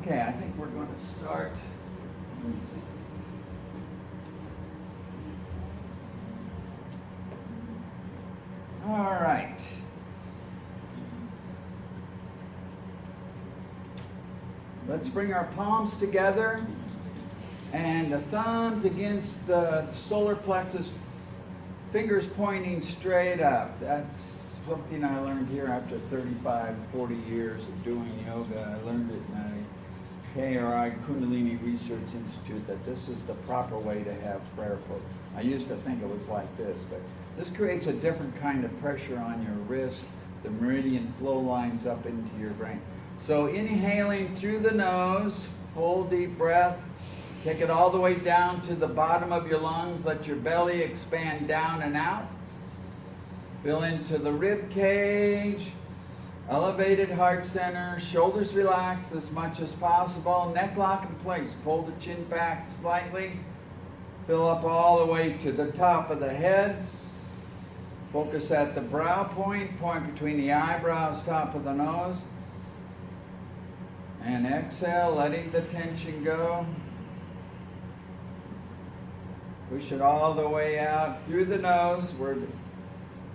Okay, I think we're going to start. All right. Let's bring our palms together and the thumbs against the solar plexus, fingers pointing straight up. That's something I learned here after 35, 40 years of doing yoga. I learned it in a KRI, Kundalini Research Institute, that this is the proper way to have prayer pose. I used to think it was like this, but this creates a different kind of pressure on your wrist. The meridian flow lines up into your brain. So inhaling through the nose, full deep breath. Take it all the way down to the bottom of your lungs. Let your belly expand down and out. Fill into the rib cage. Elevated heart center. Shoulders relaxed as much as possible. Neck lock in place. Pull the chin back slightly. Fill up all the way to the top of the head. Focus at the brow point. Point between the eyebrows, top of the nose. And exhale, letting the tension go. Push it all the way out through the nose.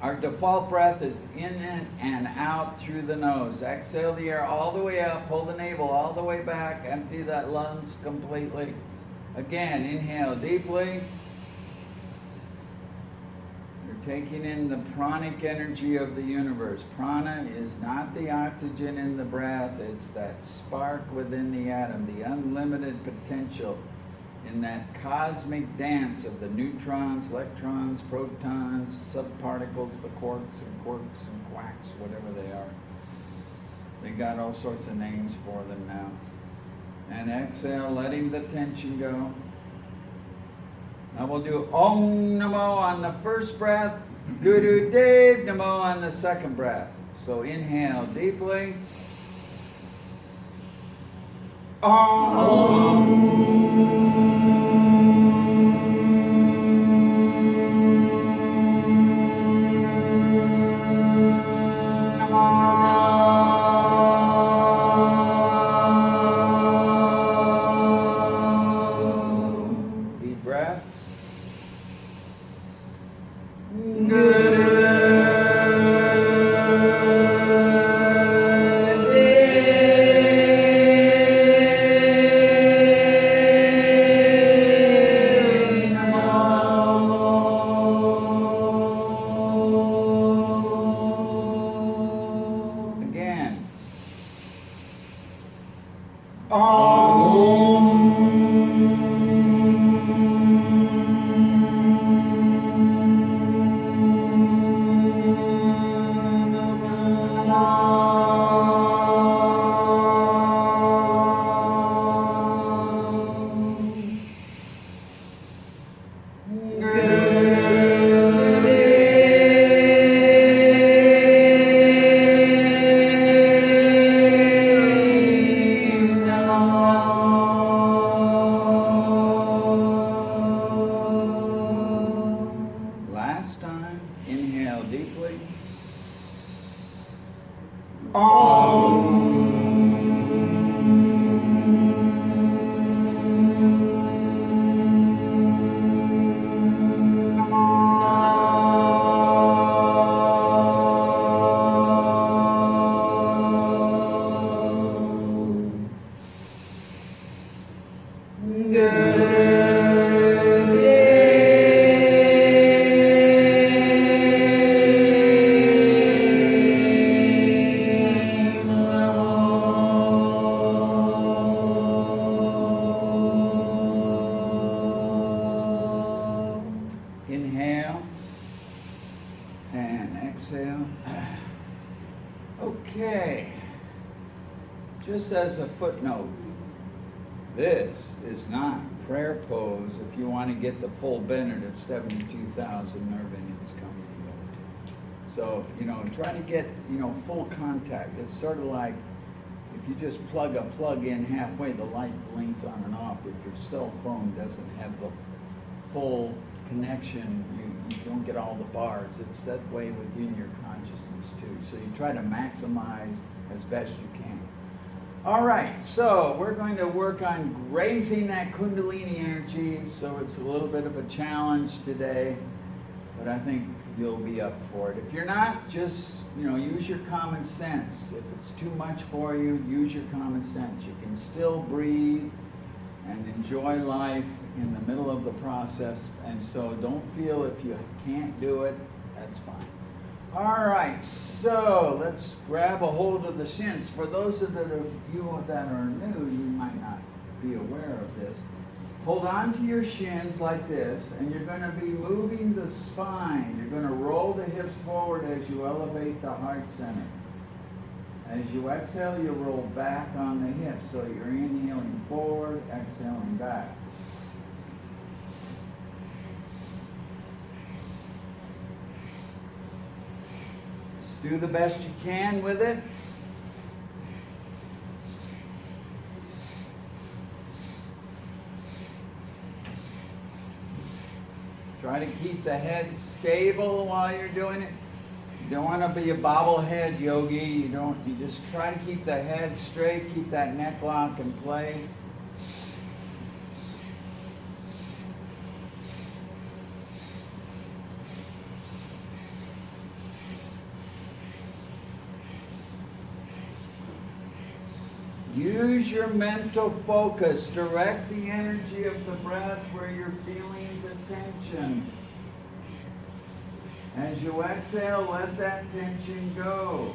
Our default breath is in and out through the nose. Exhale the air all the way out. Pull the navel all the way back. Empty that lungs completely. Again, inhale deeply. You're taking in the pranic energy of the universe. Prana is not the oxygen in the breath. It's that spark within the atom, the unlimited potential in that cosmic dance of the neutrons, electrons, protons, subparticles, the quarks and quacks, whatever they are. They got all sorts of names for them now. And exhale, letting the tension go. Now we'll do Om Namo on the first breath, Guru Dev Namo on the second breath. So inhale deeply. Om. As a footnote, this is not prayer pose if you want to get the full benefit of 72,000 nerve endings coming together. So, try to get, full contact. It's sort of like if you just plug a plug in halfway, the light blinks on and off. If your cell phone doesn't have the full connection, you don't get all the bars. It's that way within your consciousness too. So you try to maximize as best you can. All right, so we're going to work on raising that Kundalini energy. So it's a little bit of a challenge today, but I think you'll be up for it. If you're not, just, use your common sense. If it's too much for you, use your common sense. You can still breathe and enjoy life in the middle of the process. And so don't feel if you can't do it, that's fine. All right, so let's grab a hold of the shins. For those of you that are new, you might not be aware of this. Hold on to your shins like this, and you're going to be moving the spine. You're going to roll the hips forward as you elevate the heart center. As you exhale, you roll back on the hips. So you're inhaling forward, exhaling back. Do the best you can with it. Try to keep the head stable while you're doing it. You don't want to be a bobblehead yogi. You just try to keep the head straight, keep that neck lock in place. Use your mental focus. Direct the energy of the breath where you're feeling the tension. As you exhale, let that tension go.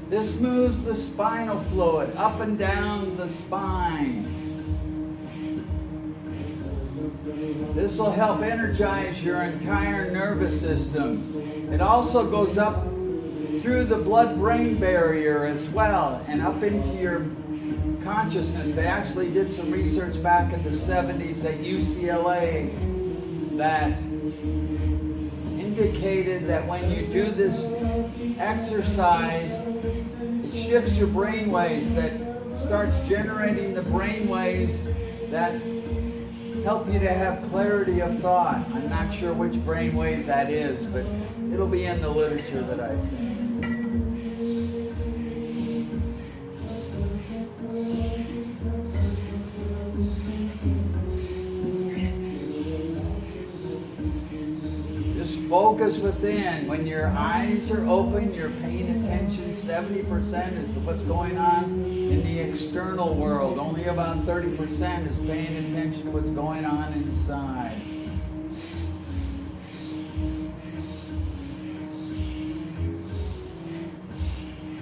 This moves the spinal fluid up and down the spine. This will help energize your entire nervous system. It also goes up through the blood-brain barrier as well and up into your consciousness. They actually did some research back in the 70s at UCLA that indicated that when you do this exercise, it shifts your brain waves, that starts generating the brain waves that help you to have clarity of thought. I'm not sure which brain wave that is, but it'll be in the literature that I've seen. Focus within. When your eyes are open, you're paying attention. 70% is what's going on in the external world. Only about 30% is paying attention to what's going on inside.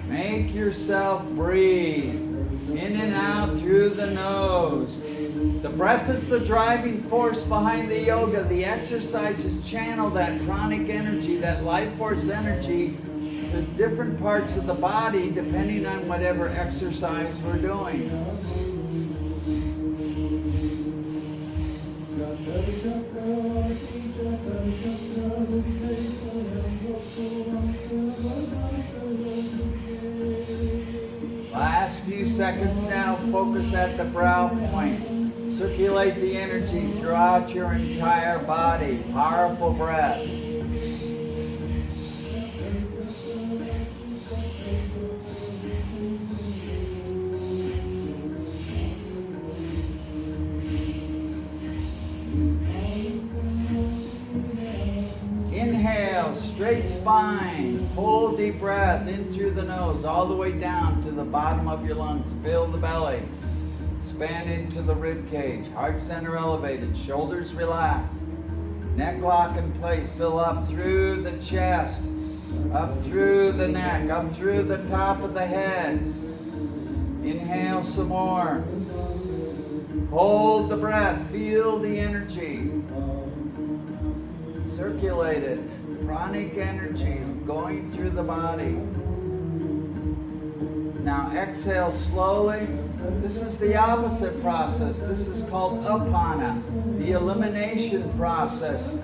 Make yourself breathe in and out through the nose. The breath is the driving force behind the yoga. The exercises channel that pranic energy, that life force energy, to different parts of the body depending on whatever exercise we're doing. Last few seconds now, focus at the brow point. Circulate the energy throughout your entire body. Powerful breath. Inhale, straight spine. Pull deep breath in through the nose, all the way down to the bottom of your lungs. Fill the belly. Expand into the rib cage. Heart center elevated. Shoulders relaxed. Neck lock in place. Fill up through the chest. Up through the neck. Up through the top of the head. Inhale some more. Hold the breath. Feel the energy. Circulate it. Pranic energy going through the body. Now exhale slowly. This is the opposite process. This is called apana, the elimination process.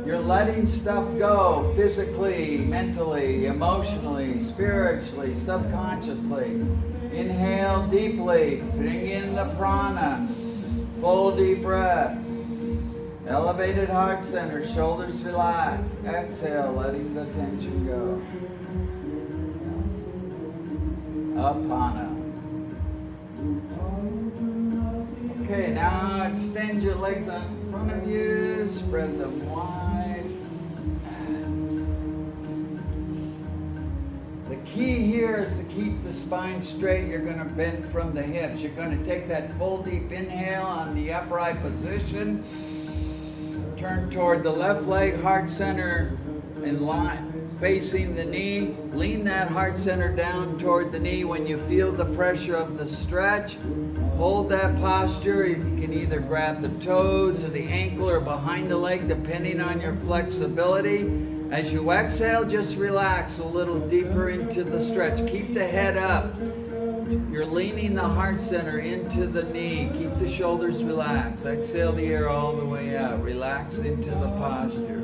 You're letting stuff go physically, mentally, emotionally, spiritually, subconsciously. Inhale deeply, bring in the prana, full deep breath. Elevated heart center, shoulders relax. Exhale, letting the tension go. Apana. Okay, now extend your legs out in front of you, spread them wide. The key here is to keep the spine straight. You're going to bend from the hips. You're going to take that full deep inhale on the upright position. Turn toward the left leg, heart center in line, facing the knee. Lean that heart center down toward the knee. When you feel the pressure of the stretch, hold that posture. You can either grab the toes or the ankle or behind the leg, depending on your flexibility. As you exhale, just relax a little deeper into the stretch. Keep the head up. You're leaning the heart center into the knee. Keep the shoulders relaxed. Exhale the air all the way out. Relax into the posture.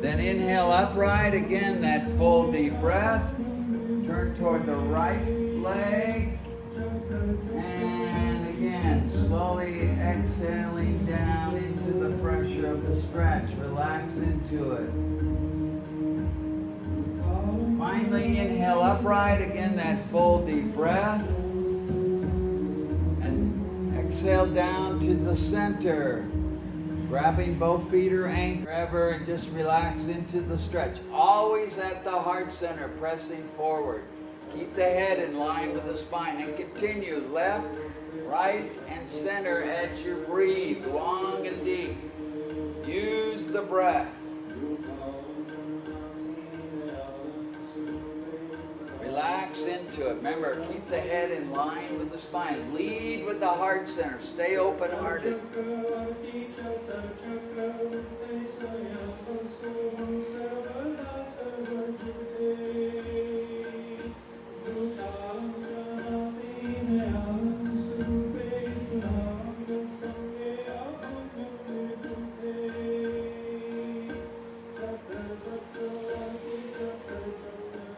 Then inhale upright. Again, that full deep breath. Turn toward the right leg. And again, slowly exhaling down into the pressure of the stretch. Relax into it. Finally, inhale upright. Again, that full deep breath. And exhale down to the center. Grabbing both feet or ankle, wherever, and just relax into the stretch. Always at the heart center, pressing forward. Keep the head in line with the spine. And continue left, right, and center as you breathe, long and deep. Use the breath. Relax into it. Remember, keep the head in line with the spine. Lead with the heart center. Stay open-hearted.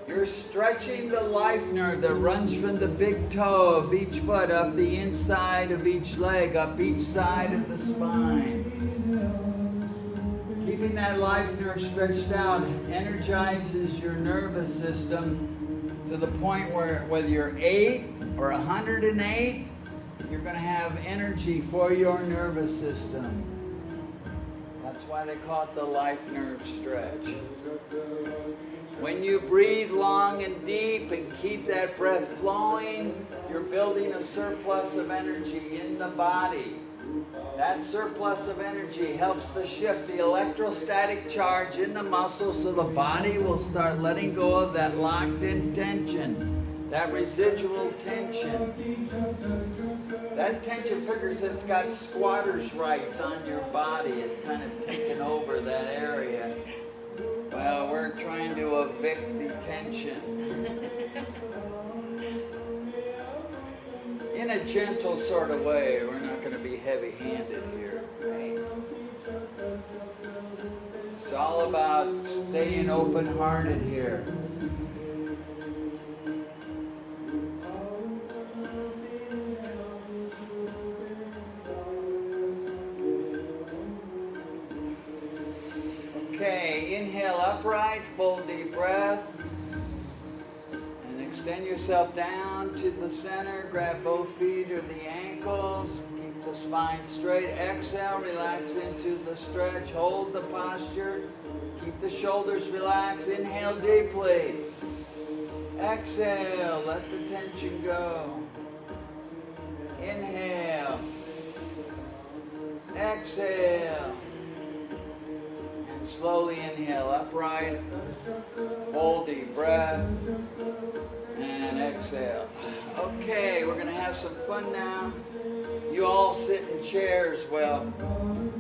You're stretching the life nerve that runs from the big toe of each foot up the inside of each leg, up each side of the spine. Keeping that life nerve stretched out energizes your nervous system to the point where whether you're 8 or 108, you're going to have energy for your nervous system. That's why they call it the life nerve stretch. When you breathe long and deep and keep that breath flowing, you're building a surplus of energy in the body. That surplus of energy helps to shift the electrostatic charge in the muscles so the body will start letting go of that locked-in tension, that residual tension. That tension figures it's got squatter's rights on your body. It's kind of taken over that area. Well, we're trying to evict the tension. In a gentle sort of way. We're not going to be heavy-handed here. It's all about staying open-hearted here. Okay, inhale upright, full deep breath. And extend yourself down to the center. Grab both feet or the ankles. Keep the spine straight. Exhale, relax into the stretch. Hold the posture. Keep the shoulders relaxed. Inhale deeply. Exhale, let the tension go. Inhale. Exhale. Slowly inhale upright, full deep breath, and exhale. Okay, we're going to have some fun now. You all sit in chairs. Well,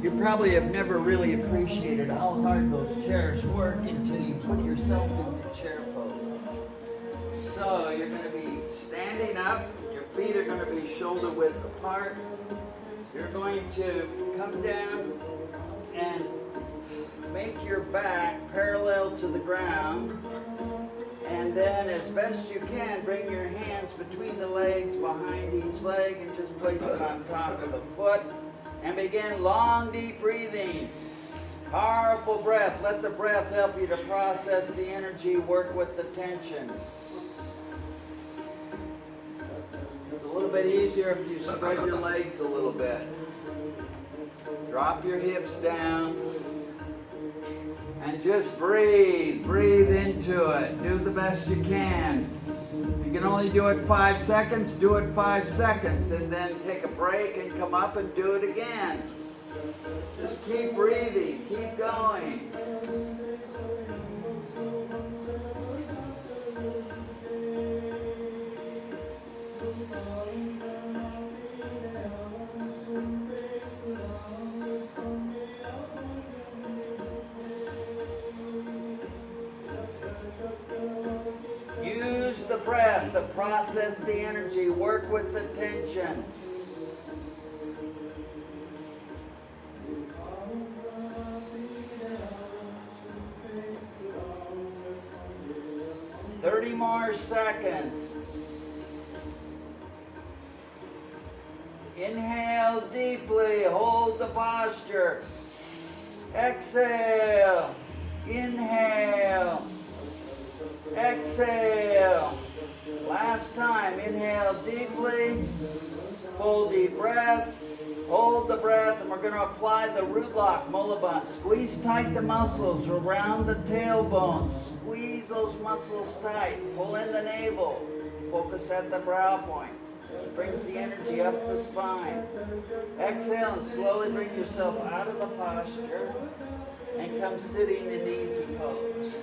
you probably have never really appreciated how hard those chairs work until you put yourself into chair pose. So you're going to be standing up. Your feet are going to be shoulder width apart. You're going to come down and make your back parallel to the ground, And then as best you can, bring your hands between the legs, behind each leg, and just place them on top of the foot. And begin long, deep breathing. Powerful breath. Let the breath help you to process the energy, work with the tension. It's a little bit easier if you spread your legs a little bit. Drop your hips down. And just breathe. Breathe into it. Do the best you can. If you can only do it 5 seconds, do it 5 seconds. And then take a break and come up and do it again. Just keep breathing. Keep going. Use the breath to process the energy. Work with the tension. More seconds. Inhale deeply, hold the posture. Exhale, inhale, exhale. Last time, inhale deeply, full deep breath. Hold the breath, and we're going to apply the root lock, Mulaband. Squeeze tight the muscles around the tailbone. Squeeze those muscles tight. Pull in the navel. Focus at the brow point. It brings the energy up the spine. Exhale and slowly bring yourself out of the posture and come sitting in easy pose.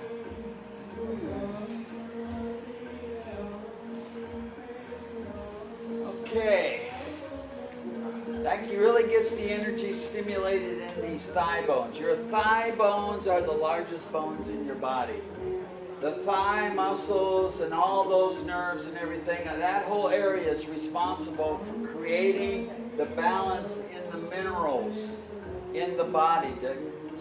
Okay. That really gets the energy stimulated in these thigh bones. Your thigh bones are the largest bones in your body. The thigh muscles and all those nerves and everything, that whole area is responsible for creating the balance in the minerals in the body,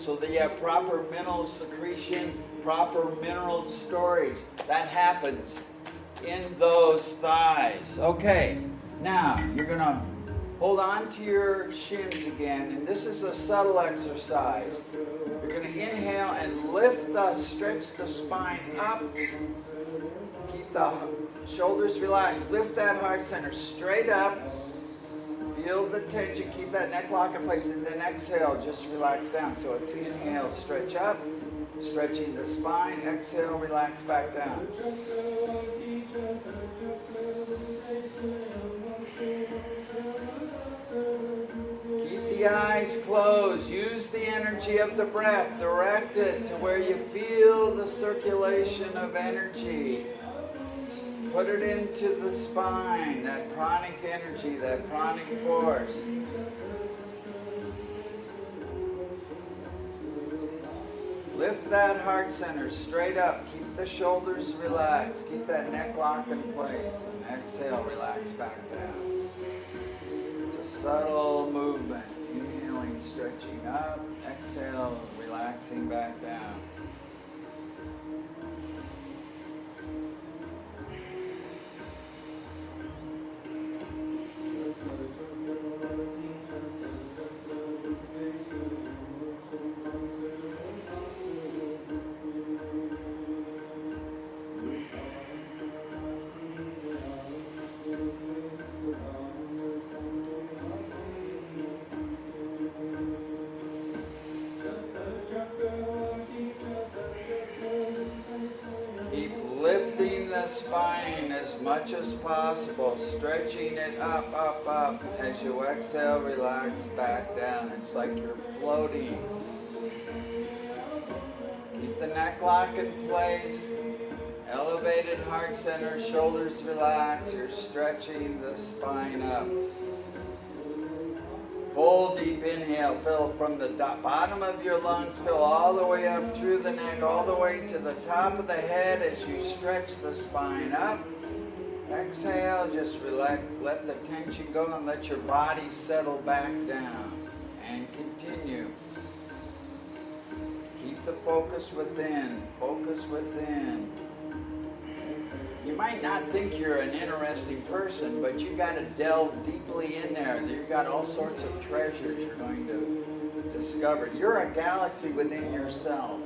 so that you have proper mineral secretion, proper mineral storage. That happens in those thighs. Okay, now you're going to hold on to your shins again, and this is a subtle exercise. You're going to inhale and stretch the spine up. Keep the shoulders relaxed. Lift that heart center straight up. Feel the tension. Keep that neck lock in place, and then exhale. Just relax down. So it's inhale, stretch up, stretching the spine. Exhale, relax back down. The eyes closed. Use the energy of the breath. Direct it to where you feel the circulation of energy. Put it into the spine, that pranic energy, that pranic force. Lift that heart center straight up. Keep the shoulders relaxed. Keep that neck lock in place. And exhale, relax back down. It's a subtle movement. Inhaling, stretching up. Exhale, relaxing back down. Spine as much as possible, stretching it up, up, up. As you exhale, relax back down. It's like you're floating. Keep the neck lock in place. Elevated heart center, shoulders relaxed. You're stretching the spine up. Full deep inhale, fill from the bottom of your lungs, fill all the way up through the neck, all the way to the top of the head as you stretch the spine up. Exhale, just relax, let the tension go and let your body settle back down. And continue. Keep the focus within, focus within. You might not think you're an interesting person, but you got to delve deeply in there. You've got all sorts of treasures you're going to discover. You're a galaxy within yourself.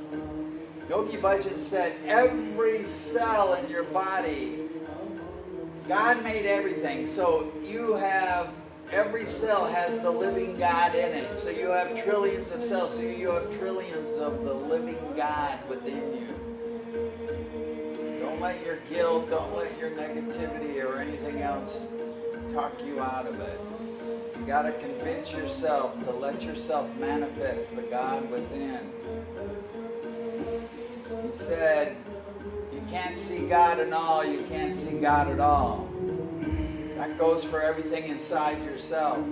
Yogi Bhajan said every cell in your body, God made everything. So you have, every cell has the living God in it. So you have trillions of cells. So you have trillions of the living God within you. Don't let your guilt, don't let your negativity or anything else talk you out of it. You got to convince yourself to let yourself manifest the God within. He said, you can't see God in all, you can't see God at all. That goes for everything inside yourself.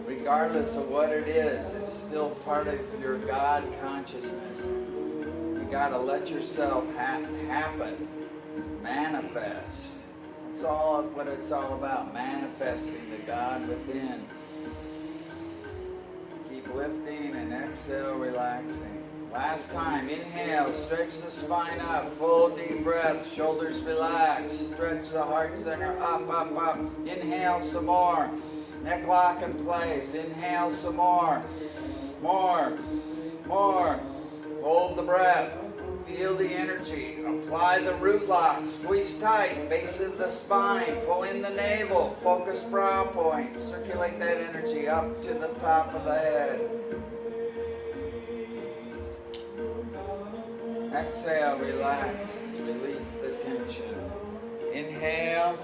Regardless of what it is, it's still part of your God consciousness. You got to let yourself happen. Manifest. That's all what it's all about. Manifesting the God within. Keep lifting and exhale, relaxing. Last time, inhale, stretch the spine up, full deep breath, shoulders relax, stretch the heart center up, up, up. Inhale some more, neck lock in place, inhale some more, more, hold the breath, feel the energy, apply the root lock, squeeze tight, base of the spine, pull in the navel, focus brow point, circulate that energy up to the top of the head. Exhale, relax, release the tension. Inhale,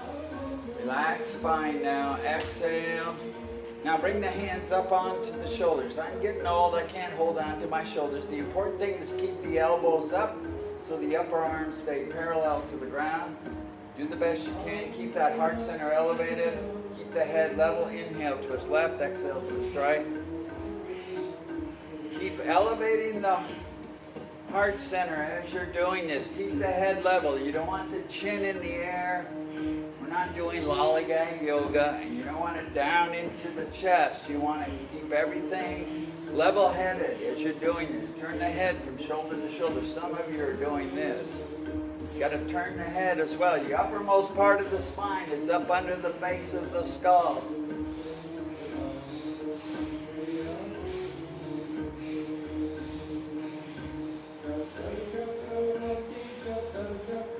relax spine now. Exhale. Now bring the hands up onto the shoulders. I'm getting old, I can't hold on to my shoulders. The important thing is keep the elbows up so the upper arms stay parallel to the ground. Do the best you can. Keep that heart center elevated. Keep the head level. Inhale, twist left. Exhale, twist right. Keep elevating the heart center as you're doing this. Keep the head level. You don't want the chin in the air. We're not doing lollygag yoga, and you don't want it down into the chest. You want to keep everything level-headed as you're doing this. Turn the head from shoulder to shoulder. Some of you are doing this. You got to turn the head as well. The uppermost part of the spine is up under the base of the skull.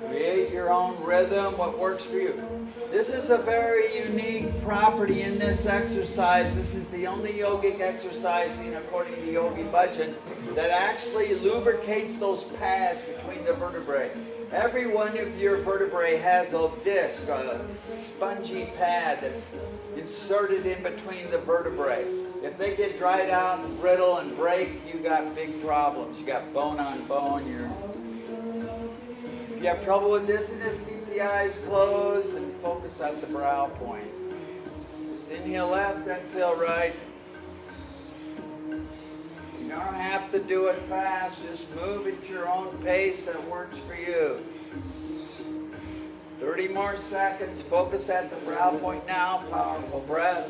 Create your own rhythm, what works for you. This is a very unique property in this exercise. This is the only yogic exercising, according to Yogi Bhajan, that actually lubricates those pads between the vertebrae. Every one of your vertebrae has a disc, a spongy pad that's inserted in between the vertebrae. If they get dried out and brittle and break, you got big problems. You got bone on bone. If you have trouble with dizziness, keep the eyes closed and focus at the brow point. Just inhale left, exhale right. You don't have to do it fast. Just move at your own pace that works for you. 30 more seconds. Focus at the brow point now. Powerful breath.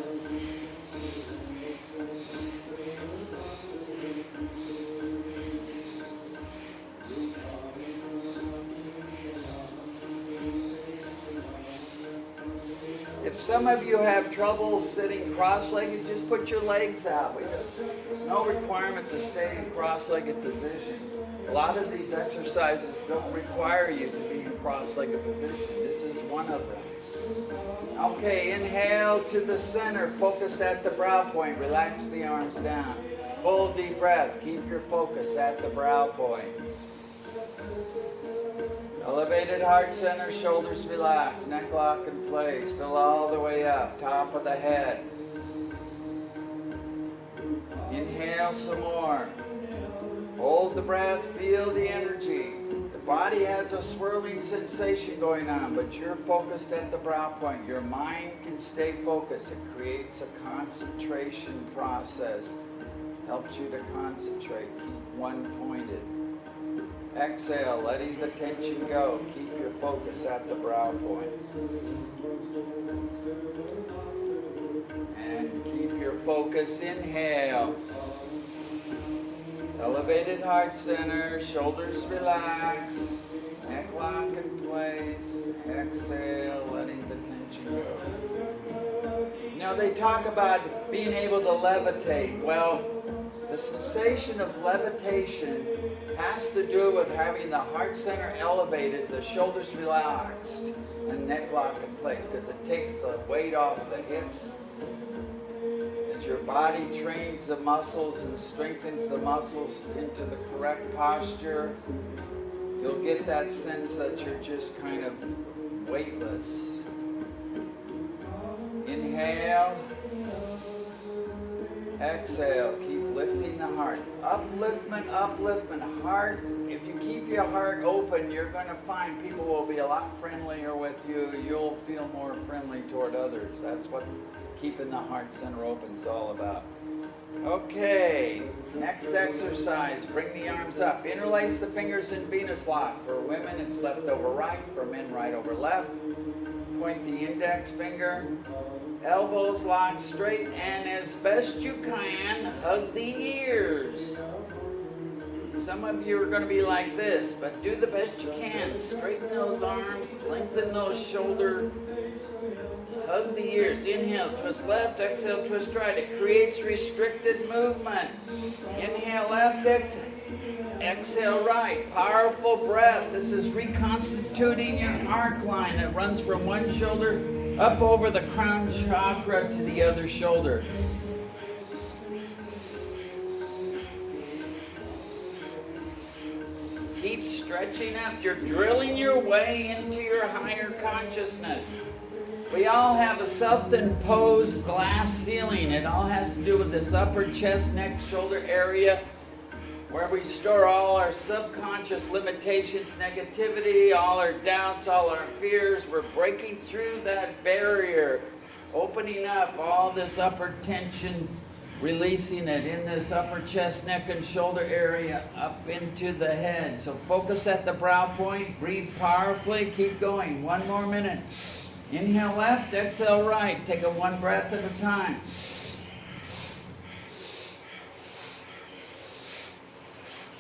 If some of you have trouble sitting cross-legged, just put your legs out. There's no requirement to stay in cross-legged position. A lot of these exercises don't require you to be in cross-legged position. This is one of them. Okay, inhale to the center. Focus at the brow point. Relax the arms down. Full deep breath. Keep your focus at the brow point. Elevated heart center, shoulders relaxed, neck lock in place, fill all the way up, top of the head. Inhale some more. Hold the breath, feel the energy. The body has a swirling sensation going on, but you're focused at the brow point. Your mind can stay focused. It creates a concentration process. Helps you to concentrate, keep one pointed. Exhale, letting the tension go. Keep your focus at the brow point. And keep your focus. Inhale. Elevated heart center, shoulders relaxed, neck lock in place. Exhale, letting the tension go. Now they talk about being able to levitate. Well, the sensation of levitation has to do with having the heart center elevated, the shoulders relaxed, and neck lock in place, because it takes the weight off the hips. As your body trains the muscles and strengthens the muscles into the correct posture, you'll get that sense that you're just kind of weightless. Inhale. Exhale. Keep lifting the heart. Upliftment, upliftment. Heart. If you keep your heart open, you're going to find people will be a lot friendlier with you. You'll feel more friendly toward others. That's what keeping the heart center open is all about. Okay, next exercise. Bring the arms up. Interlace the fingers in Venus lock. For women, it's left over right. For men, right over left. Point the index finger. Elbows locked straight, and as best you can, hug the ears. Some of you are going to be like this, but do the best you can. Straighten those arms, lengthen those shoulders, hug the ears. Inhale, twist left, exhale, twist right. It creates restricted movement. Inhale left, exhale right. Powerful breath. This is reconstituting your arc line that runs from one shoulder up over the crown chakra to the other shoulder. Keep stretching up. You're drilling your way into your higher consciousness. We all have a self-imposed glass ceiling. It all has to do with this upper chest, neck, shoulder area where we store all our subconscious limitations, negativity, all our doubts, all our fears. We're breaking through that barrier, opening up all this upper tension, releasing it in this upper chest, neck, and shoulder area up into the head. So focus at the brow point, breathe powerfully, keep going. 1 more minute. Inhale left, exhale right. Take it one breath at a time.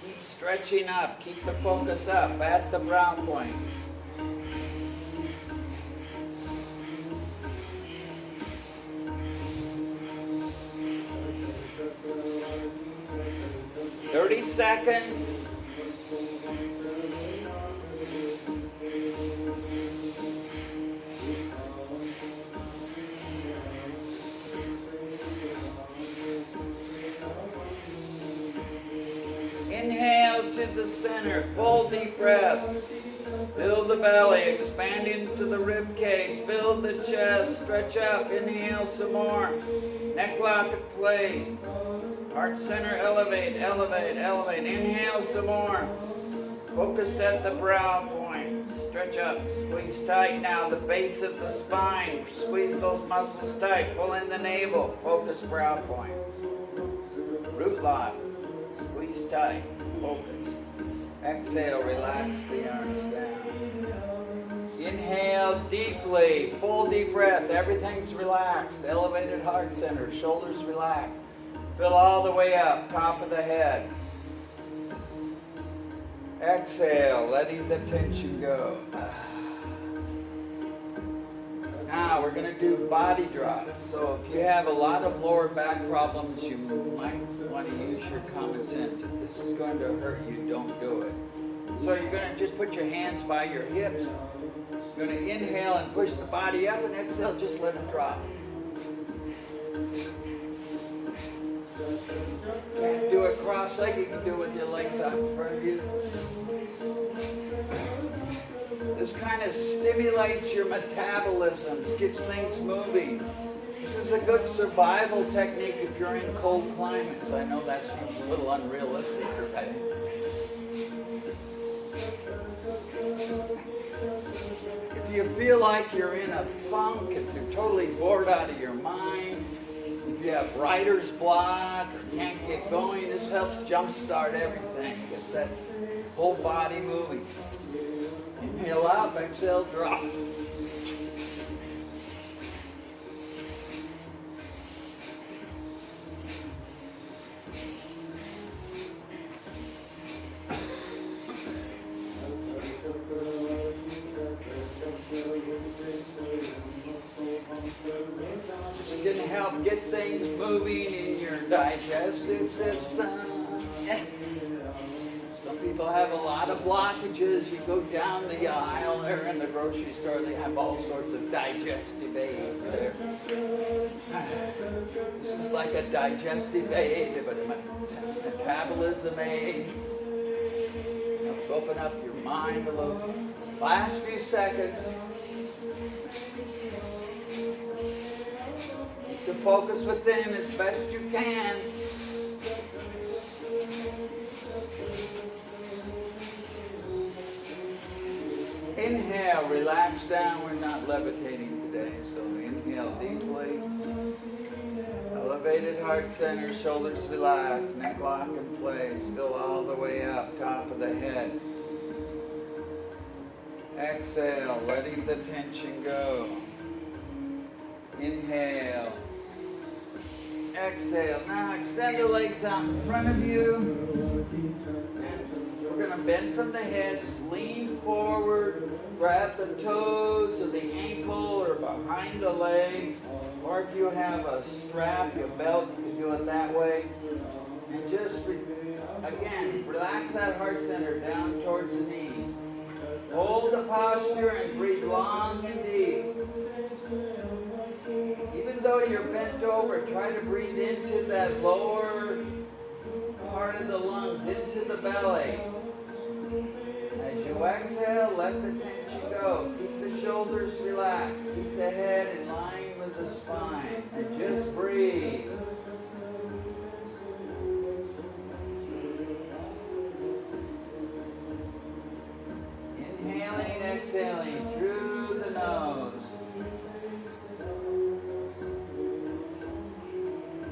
Keep stretching up, keep the focus up at the brow point. "30 seconds. Inhale to the center, full deep breath. Fill the belly, expand into the rib cage. Fill the chest, stretch up. Inhale some more. Neck lock in place. Heart center, elevate, elevate, elevate. Inhale some more. Focused at the brow point. Stretch up, squeeze tight now the base of the spine. Squeeze those muscles tight. Pull in the navel. Focus brow point. Root lock. Squeeze tight. Focus. Exhale, relax the arms down. Inhale deeply. Full deep breath. Everything's relaxed. Elevated heart center. Shoulders relaxed. Fill all the way up, top of the head. Exhale, letting the tension go. Now we're going to do body drops. So if you have a lot of lower back problems, you might want to use your common sense. If this is going to hurt you, don't do it. So you're going to just put your hands by your hips. You're going to inhale and push the body up, and exhale, just let it drop. Can't do it cross-legged, you can do it with your legs out in front of you. This kind of stimulates your metabolism, gets things moving. This is a good survival technique if you're in cold climates. I know that seems a little unrealistic, right? If you feel like you're in a funk, if you're totally bored out of your mind, if you have writer's block or can't get going, this helps jumpstart everything. Gets that whole body moving. Inhale up, exhale, drop. help get things moving in your digestive system. Some people have a lot of blockages. You go down the aisle there in the grocery store, they have all sorts of digestive aids there. This is like a digestive aid, but a metabolism aid. Helps open up your mind a little. Last few seconds. Keep the focus within as best you can. Inhale, relax down. We're not levitating today, so inhale deeply. Elevated heart center, shoulders relax, neck lock in place. Fill all the way up, top of the head. Exhale, letting the tension go. Inhale. Exhale. Now extend the legs out in front of you. And we're going to bend from the hips, lean forward, grab the toes of the ankle or behind the legs. Or if you have a strap, your belt, you can do it that way. And just, again, relax that heart center down towards the knees. Hold the posture and breathe long and deep. Even though you're bent over, try to breathe into that lower part of the lungs, into the belly. As you exhale, let the tension go. Keep the shoulders relaxed. Keep the head in line with the spine. And just breathe. Inhaling, exhaling through the nose.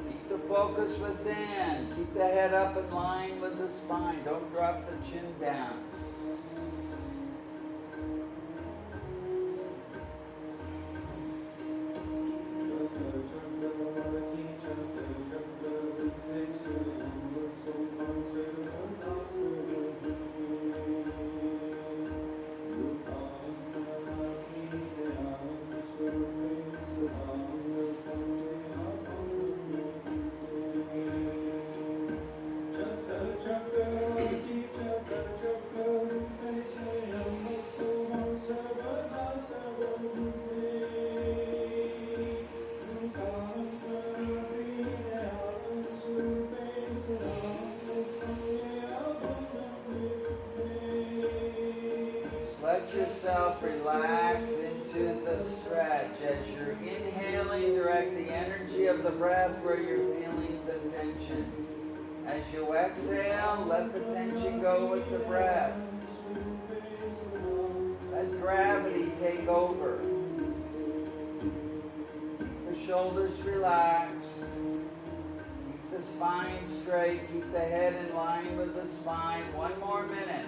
Keep the focus within. Keep the head up in line with the spine. Don't drop the chin down. Let yourself relax into the stretch. As you're inhaling, direct the energy of the breath where you're feeling the tension. As you exhale, let the tension go with the breath. Let gravity take over. Keep the shoulders relaxed. Keep the spine straight. Keep the head in line with the spine. One more minute.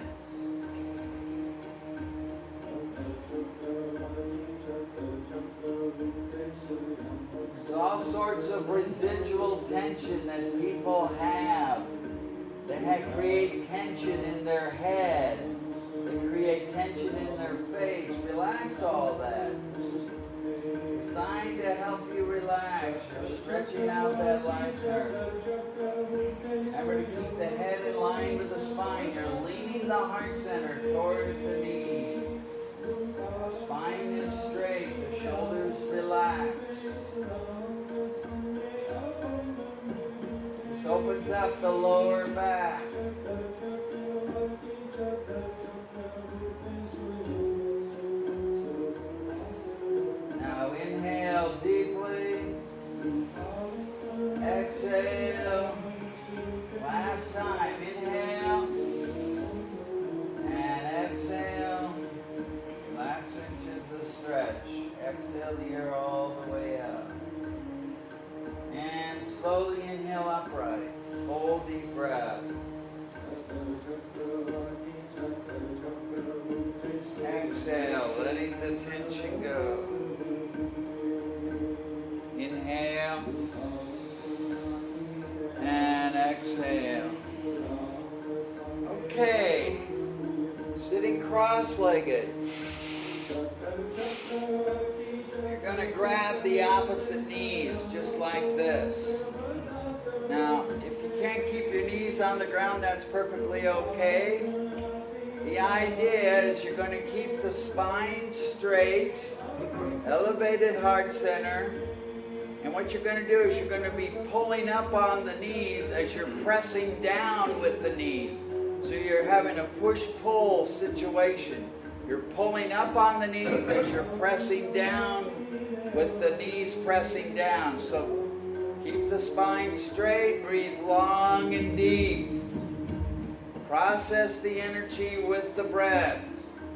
There's all sorts of residual tension that people have. They create tension in their heads. They create tension in their face. Relax all that. It's designed to help you relax. You're stretching out that life nerve. Remember to keep the head in line with the spine. You're leaning the heart center toward the knee. Spine is straight, the shoulders relax. This opens up the lower back. Now inhale deeply. Exhale. Last time. Inhale. And exhale. Relax into the stretch. Exhale the air all the way up. And slowly inhale upright. Full deep breath. Exhale, letting the tension go. Inhale. And exhale. Okay. Sitting cross-legged. You're going to grab the opposite knees, just like this. Now, if you can't keep your knees on the ground, that's perfectly okay. The idea is you're going to keep the spine straight, elevated heart center, and what you're going to do is you're going to be pulling up on the knees as you're pressing down with the knees. So you're having a push-pull situation. You're pulling up on the knees as you're pressing down with the knees pressing down. So keep the spine straight, breathe long and deep. Process the energy with the breath.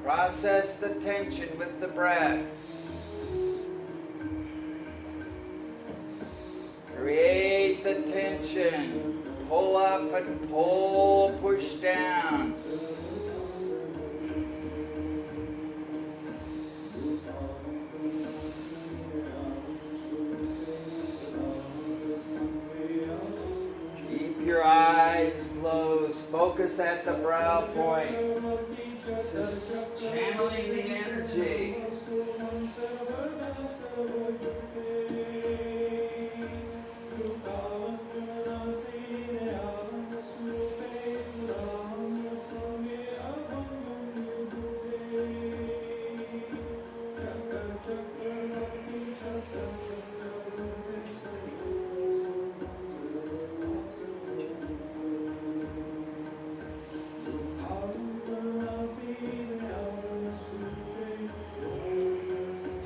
Process the tension with the breath. Create the tension. Pull up and pull, push down. Keep your eyes closed. Focus at the brow point. Just channeling the energy.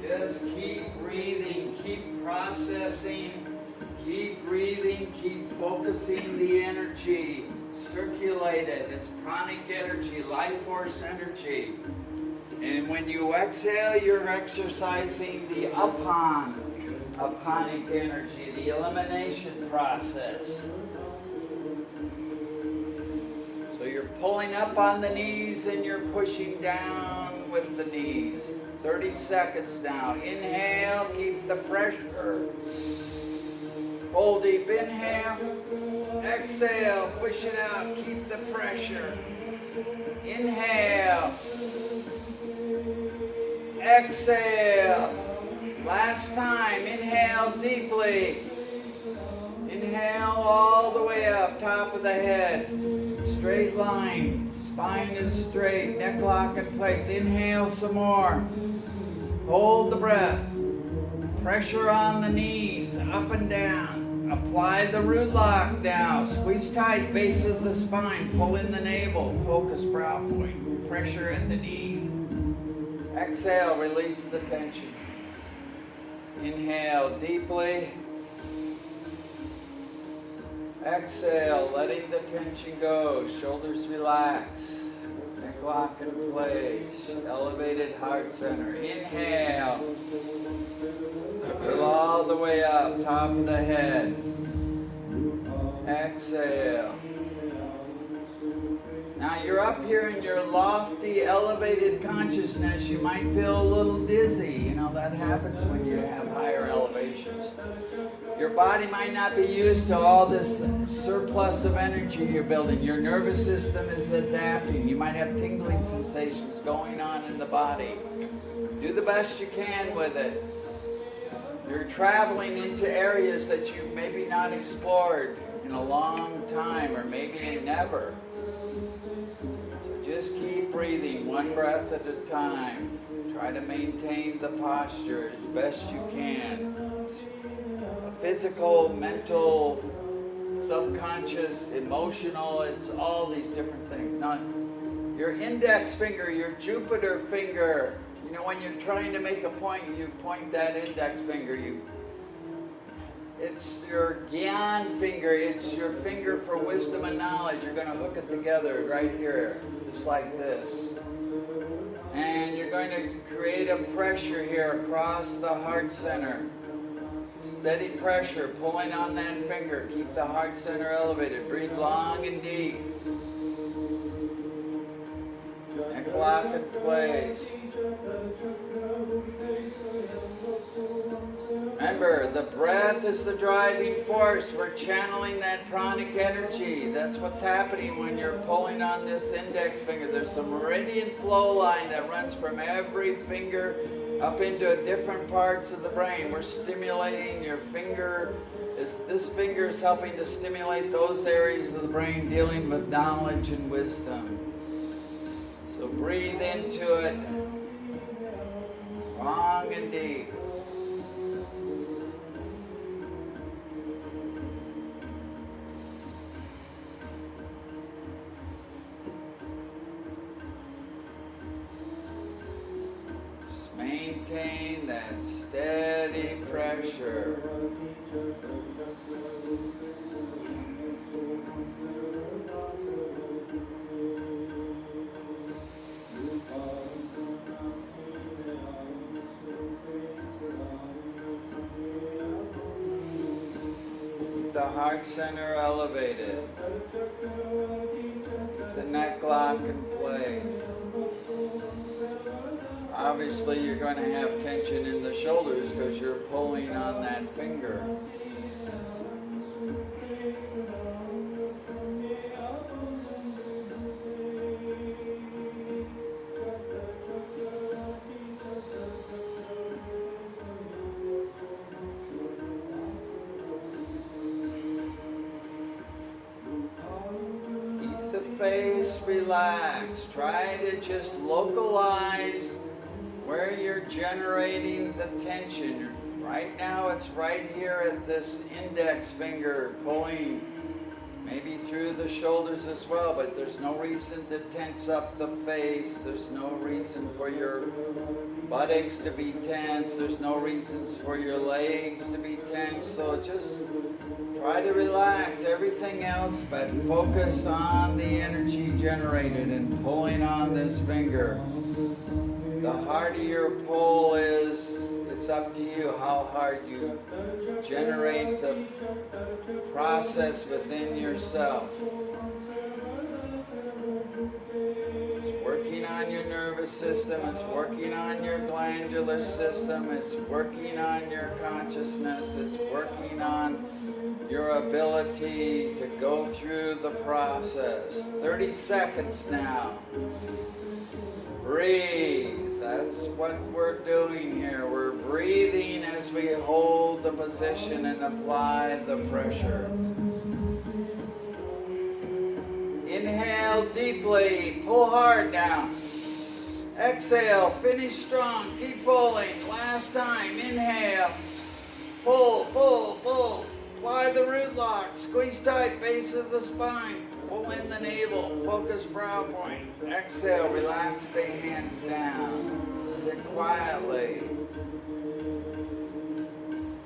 Just keep breathing, keep processing, keep breathing, keep focusing the energy. Circulate it. It's pranic energy, life force energy. And when you exhale, you're exercising the aponic energy, the elimination process. So you're pulling up on the knees and you're pushing down with the knees. 30 seconds now. Inhale, keep the pressure. Full deep inhale. Exhale, push it out, keep the pressure. Inhale. Exhale. Last time, inhale deeply. Inhale all the way up, top of the head. Straight line. Spine is straight, neck lock in place. Inhale some more. Hold the breath. Pressure on the knees, up and down. Apply the root lock now. Squeeze tight, base of the spine. Pull in the navel. Focus brow point. Pressure at the knees. Exhale, release the tension. Inhale deeply. Exhale, letting the tension go. Shoulders relax. Neck lock in place. Elevated heart center. Inhale. Pull all the way up, top of the head. Exhale. Now you're up here in your lofty, elevated consciousness. You might feel a little dizzy. You know, that happens when you have higher elevations. Your body might not be used to all this surplus of energy you're building. Your nervous system is adapting. You might have tingling sensations going on in the body. Do the best you can with it. You're traveling into areas that you've maybe not explored in a long time, or maybe never. So just keep breathing, one breath at a time. Try to maintain the posture as best you can. Physical, mental, subconscious, emotional, it's all these different things. Now, your index finger, your Jupiter finger, you know, when you're trying to make a point, you point that index finger. It's your gland finger, it's your finger for wisdom and knowledge. You're going to hook it together right here, just like this. And you're going to create a pressure here across the heart center. Steady pressure, pulling on that finger. Keep the heart center elevated. Breathe long and deep. Neck lock in place. Remember, the breath is the driving force. We're channeling that pranic energy. That's what's happening when you're pulling on this index finger. There's some meridian flow line that runs from every finger up into different parts of the brain. We're stimulating your finger. This finger is helping to stimulate those areas of the brain dealing with knowledge and wisdom. So breathe into it, long and deep. Maintain that steady pressure. Keep the heart center elevated. Keep the neck lock in place. Obviously, you're going to have tension in the shoulders because you're pulling on that finger. Keep the face relaxed. Try to just localize where you're generating the tension. Right now it's right here at this index finger, pulling maybe through the shoulders as well, but there's no reason to tense up the face. There's no reason for your buttocks to be tense. There's no reasons for your legs to be tense. So just try to relax everything else, but focus on the energy generated and pulling on this finger. The harder your pull is, it's up to you how hard you generate the process within yourself. It's working on your nervous system, it's working on your glandular system, it's working on your consciousness, it's working on your ability to go through the process. 30 seconds now. Breathe. That's what we're doing here. We're breathing as we hold the position and apply the pressure. Inhale deeply. Pull hard now. Exhale. Finish strong. Keep pulling. Last time. Inhale. Pull, pull, pull. Apply the root lock. Squeeze tight. Base of the spine. Pull in the navel, focus brow point. Exhale, relax the hands down. Sit quietly.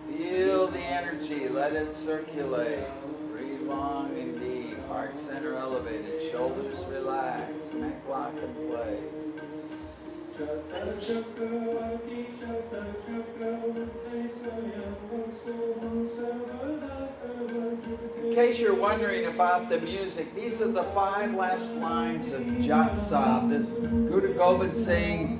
Feel the energy, let it circulate. Breathe long and deep. Heart center elevated, shoulders relaxed, neck lock in place. In case you're wondering about the music, these are the 5 last lines of Jap Sab that Guru Gobind Singh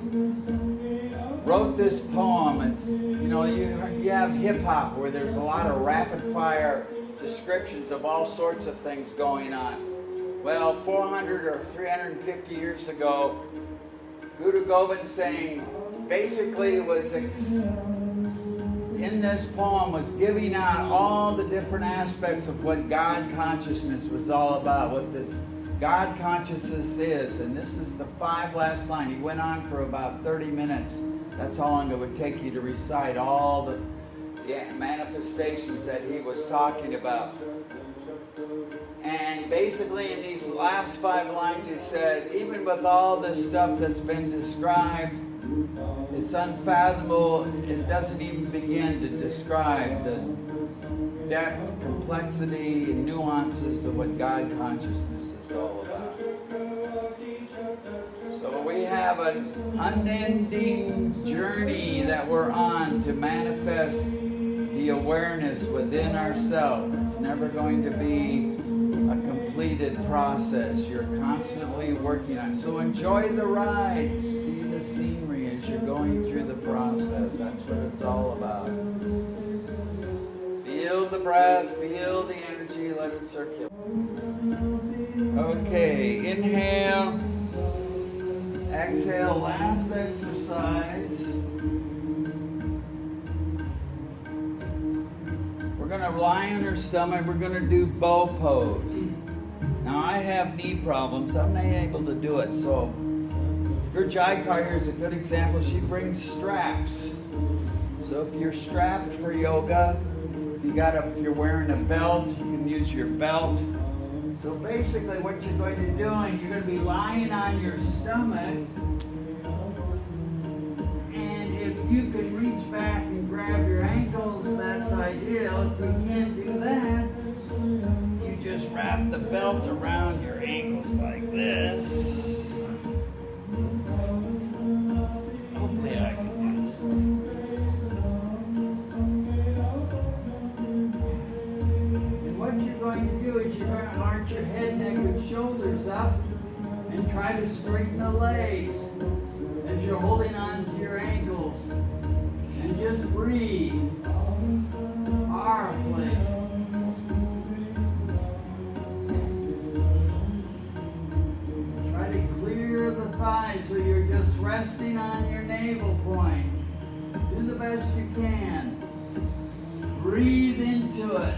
wrote this poem. It's, you have hip hop where there's a lot of rapid fire descriptions of all sorts of things going on. Well, 400 or 350 years ago, Guru Gobind Singh basically was in this poem was giving out all the different aspects of what God consciousness was all about, what this God consciousness is. And this is the 5 last line. He went on for about 30 minutes. That's how long it would take you to recite all the manifestations that he was talking about. And basically in these last 5 lines he said, even with all this stuff that's been described, it's unfathomable. It doesn't even begin to describe the depth, complexity, and nuances of what God consciousness is all about. So we have an unending journey that we're on to manifest the awareness within ourselves. It's never going to be a completed process. You're constantly working on it. So enjoy the ride. See the scenery as you're going through the process. That's what it's all about. Feel the breath, feel the energy, let it circulate. Okay, inhale. Exhale, last exercise. going to lie on her stomach. We're going to do bow pose. Now, I have knee problems. I'm not able to do it. So, your Jaikar here is a good example. She brings straps. So, if you're strapped for yoga, if you're wearing a belt, you can use your belt. So, basically, what you're going to be doing, you're going to be lying on your stomach. You can reach back and grab your ankles, that's ideal. If you can't do that, you just wrap the belt around your ankles like this. Hopefully I can do it. And what you're going to do is you're going to arch your head, neck, and shoulders up and try to straighten the legs as you're holding on to your ankles. And just breathe powerfully. Try to clear the thighs so you're just resting on your navel point. Do the best you can. Breathe into it.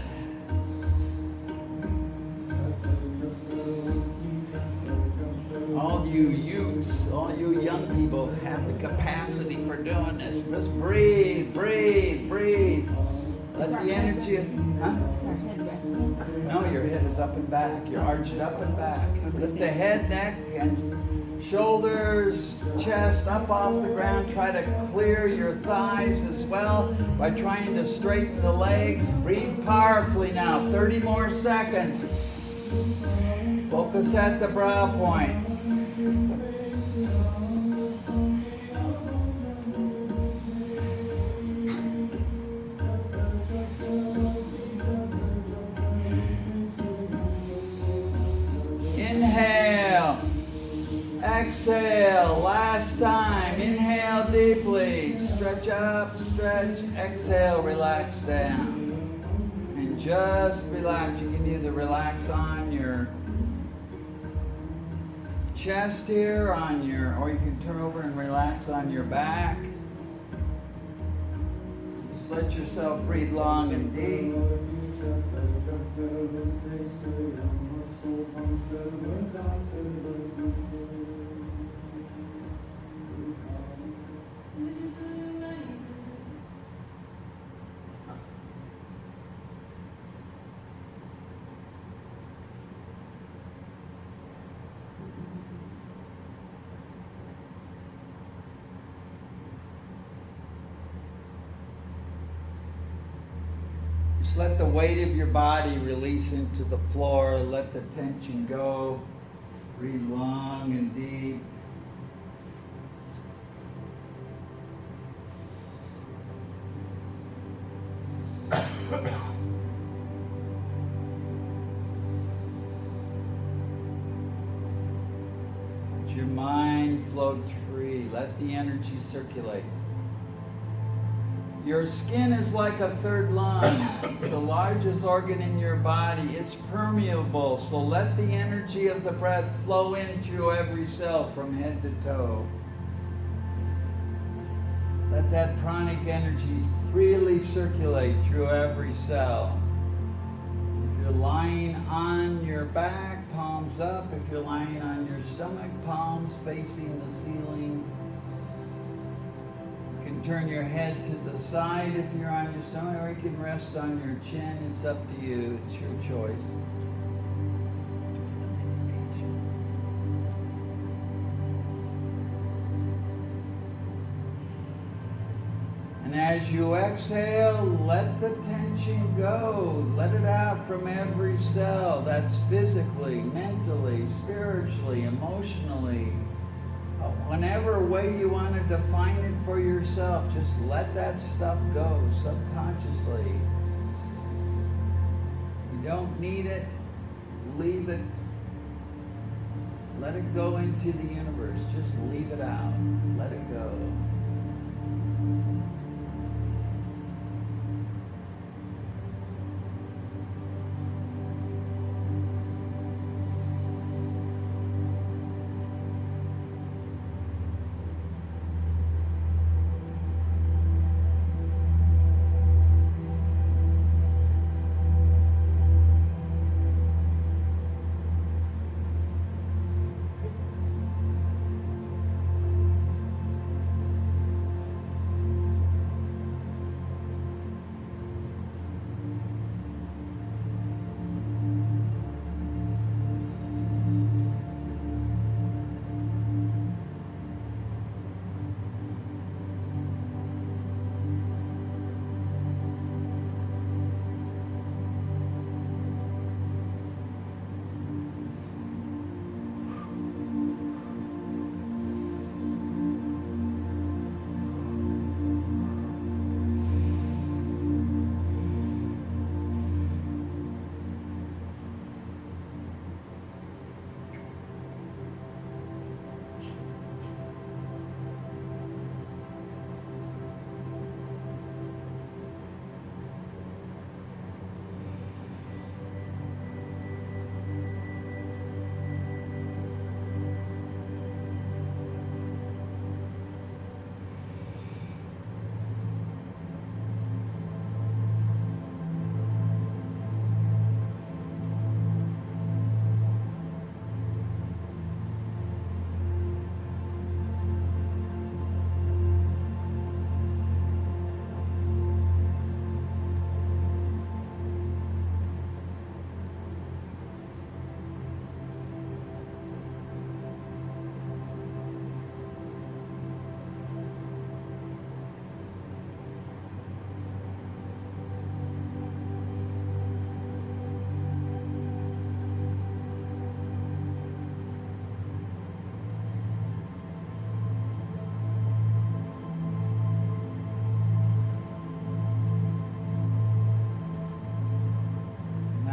All you youths, all you young people have the capacity for doing this. Just breathe, breathe, breathe. Let the energy... Huh? No, your head is up and back. You're arched up and back. Lift the head, neck, and shoulders, chest up off the ground. Try to clear your thighs as well by trying to straighten the legs. Breathe powerfully now. 30 more seconds. Focus at the brow point. Inhale. Exhale. Last time. Inhale deeply. Stretch up, stretch. Exhale, relax down. And just relax. You can either relax on your chest here, or you can turn over and relax on your back. Just let yourself breathe long and deep. Let the weight of your body release into the floor. Let the tension go. Breathe long and deep. Let your mind float free. Let the energy circulate. Your skin is like a third lung. It's the largest organ in your body. It's permeable, so let the energy of the breath flow in through every cell from head to toe. Let that pranic energy freely circulate through every cell. If you're lying on your back, palms up. If you're lying on your stomach, palms facing the ceiling. Turn your head to the side if you're on your stomach, or you can rest on your chin. It's up to you. It's your choice. And as you exhale, let the tension go. Let it out from every cell. That's physically, mentally, spiritually, emotionally. Whenever way you want to define it for yourself, just let that stuff go subconsciously. You don't need it, leave it. Let it go into the universe. Just leave it out. Let it go.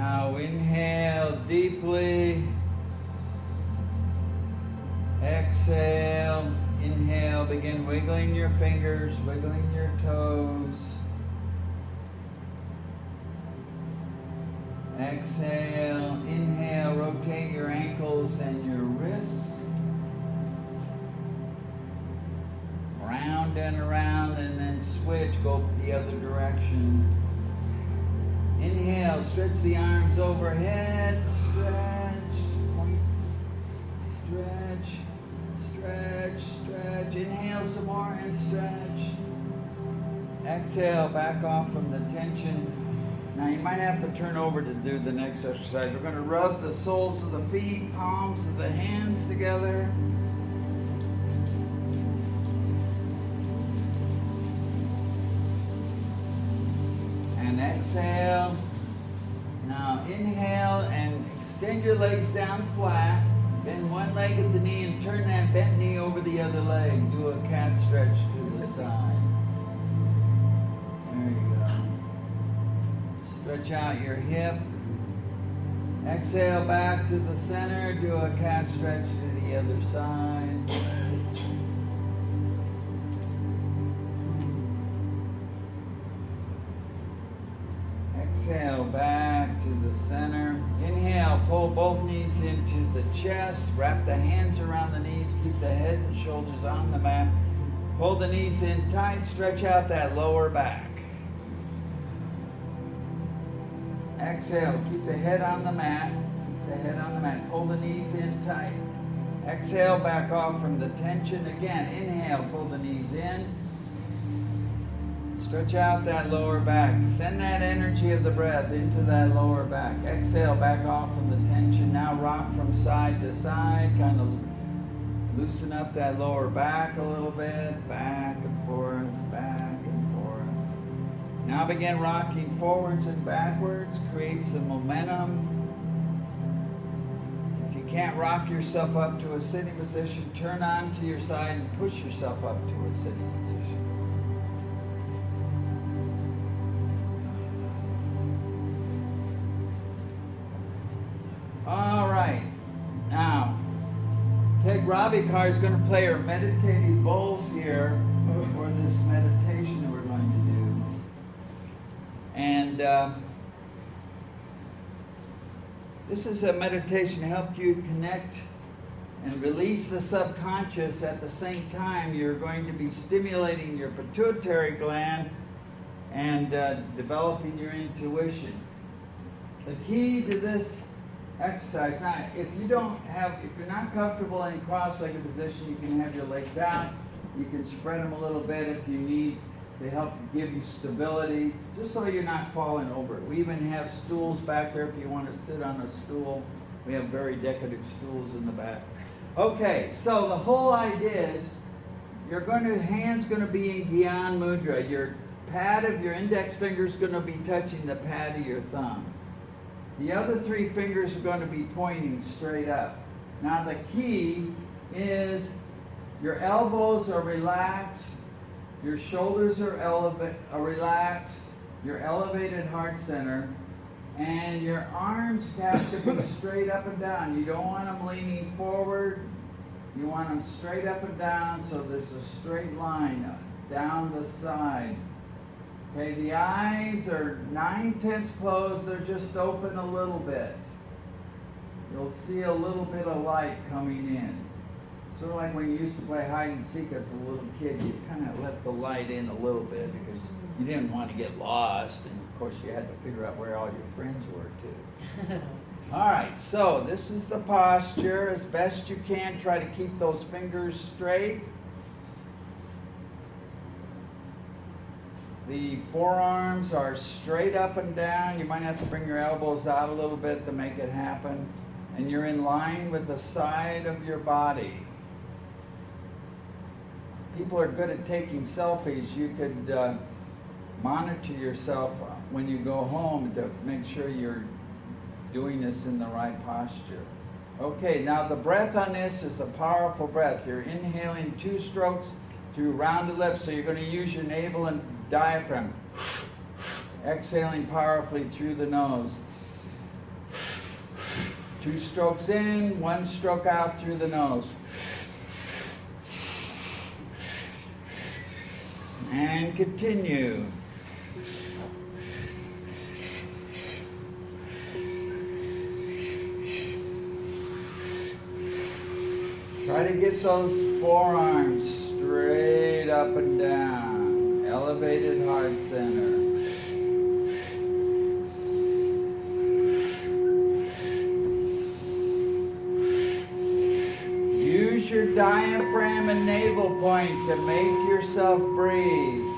Now inhale deeply. Exhale. Inhale. Begin wiggling your fingers, wiggling your toes. Exhale. Inhale. Rotate your ankles and your wrists. Round and around, and then switch. Go the other direction. Inhale. Stretch the arms overhead. Stretch. Point. Stretch. Stretch, stretch. Inhale some more and stretch. Exhale, back off from the tension. Now you might have to turn over to do the next exercise. We're going to rub the soles of the feet, palms of the hands together. And exhale. Now inhale and extend your legs down flat. Bend one leg at the knee and turn that bent knee over the other leg. Do a cat stretch to the side. There you go. Stretch out your hip. Exhale back to the center. Do a cat stretch to the other side. Exhale back to the center. Inhale, pull both knees into the chest. Wrap the hands around the knees. Keep the head and shoulders on the mat. Pull the knees in tight. Stretch out that lower back. Exhale, keep the head on the mat. Keep the head on the mat. Pull the knees in tight. Exhale, back off from the tension. Again, inhale, pull the knees in. Stretch out that lower back. Send that energy of the breath into that lower back. Exhale, back off from the tension. Now rock from side to side. Kind of loosen up that lower back a little bit. Back and forth, back and forth. Now begin rocking forwards and backwards. Create some momentum. If you can't rock yourself up to a sitting position, turn on to your side and push yourself up to a sitting position. All right, now, Peg Ravikar is going to play her meditative bowls here for this meditation that we're going to do. And this is a meditation to help you connect and release the subconscious. At the same time, you're going to be stimulating your pituitary gland and developing your intuition. The key to this exercise. Now, if you're not comfortable in cross-legged position, you can have your legs out. You can spread them a little bit if you need to help give you stability, just so you're not falling over. We even have stools back there if you want to sit on a stool. We have very decorative stools in the back. Okay, so the whole idea is hand's going to be in Gyan Mudra. Your pad of your index finger is going to be touching the pad of your thumb. The other three fingers are going to be pointing straight up. Now the key is your elbows are relaxed, your shoulders are relaxed, your elevated heart center, and your arms have to be straight up and down. You don't want them leaning forward. You want them straight up and down, so there's a straight line down the side. Okay, the eyes are 9/10 closed. They're just open a little bit. You'll see a little bit of light coming in. Sort of like when you used to play hide and seek as a little kid, you kind of let the light in a little bit because you didn't want to get lost, and of course you had to figure out where all your friends were too. All right, so this is the posture. As best you can, try to keep those fingers straight. The forearms are straight up and down. You might have to bring your elbows out a little bit to make it happen. And you're in line with the side of your body. People are good at taking selfies. You could monitor yourself when you go home to make sure you're doing this in the right posture. Okay, now the breath on this is a powerful breath. You're inhaling 2 strokes through rounded lips, so you're going to use your navel and diaphragm. Exhaling powerfully through the nose. 2 strokes in, 1 stroke out through the nose. And continue. Try to get those forearms straight up and down. Elevated heart center. Use your diaphragm and navel point to make yourself breathe.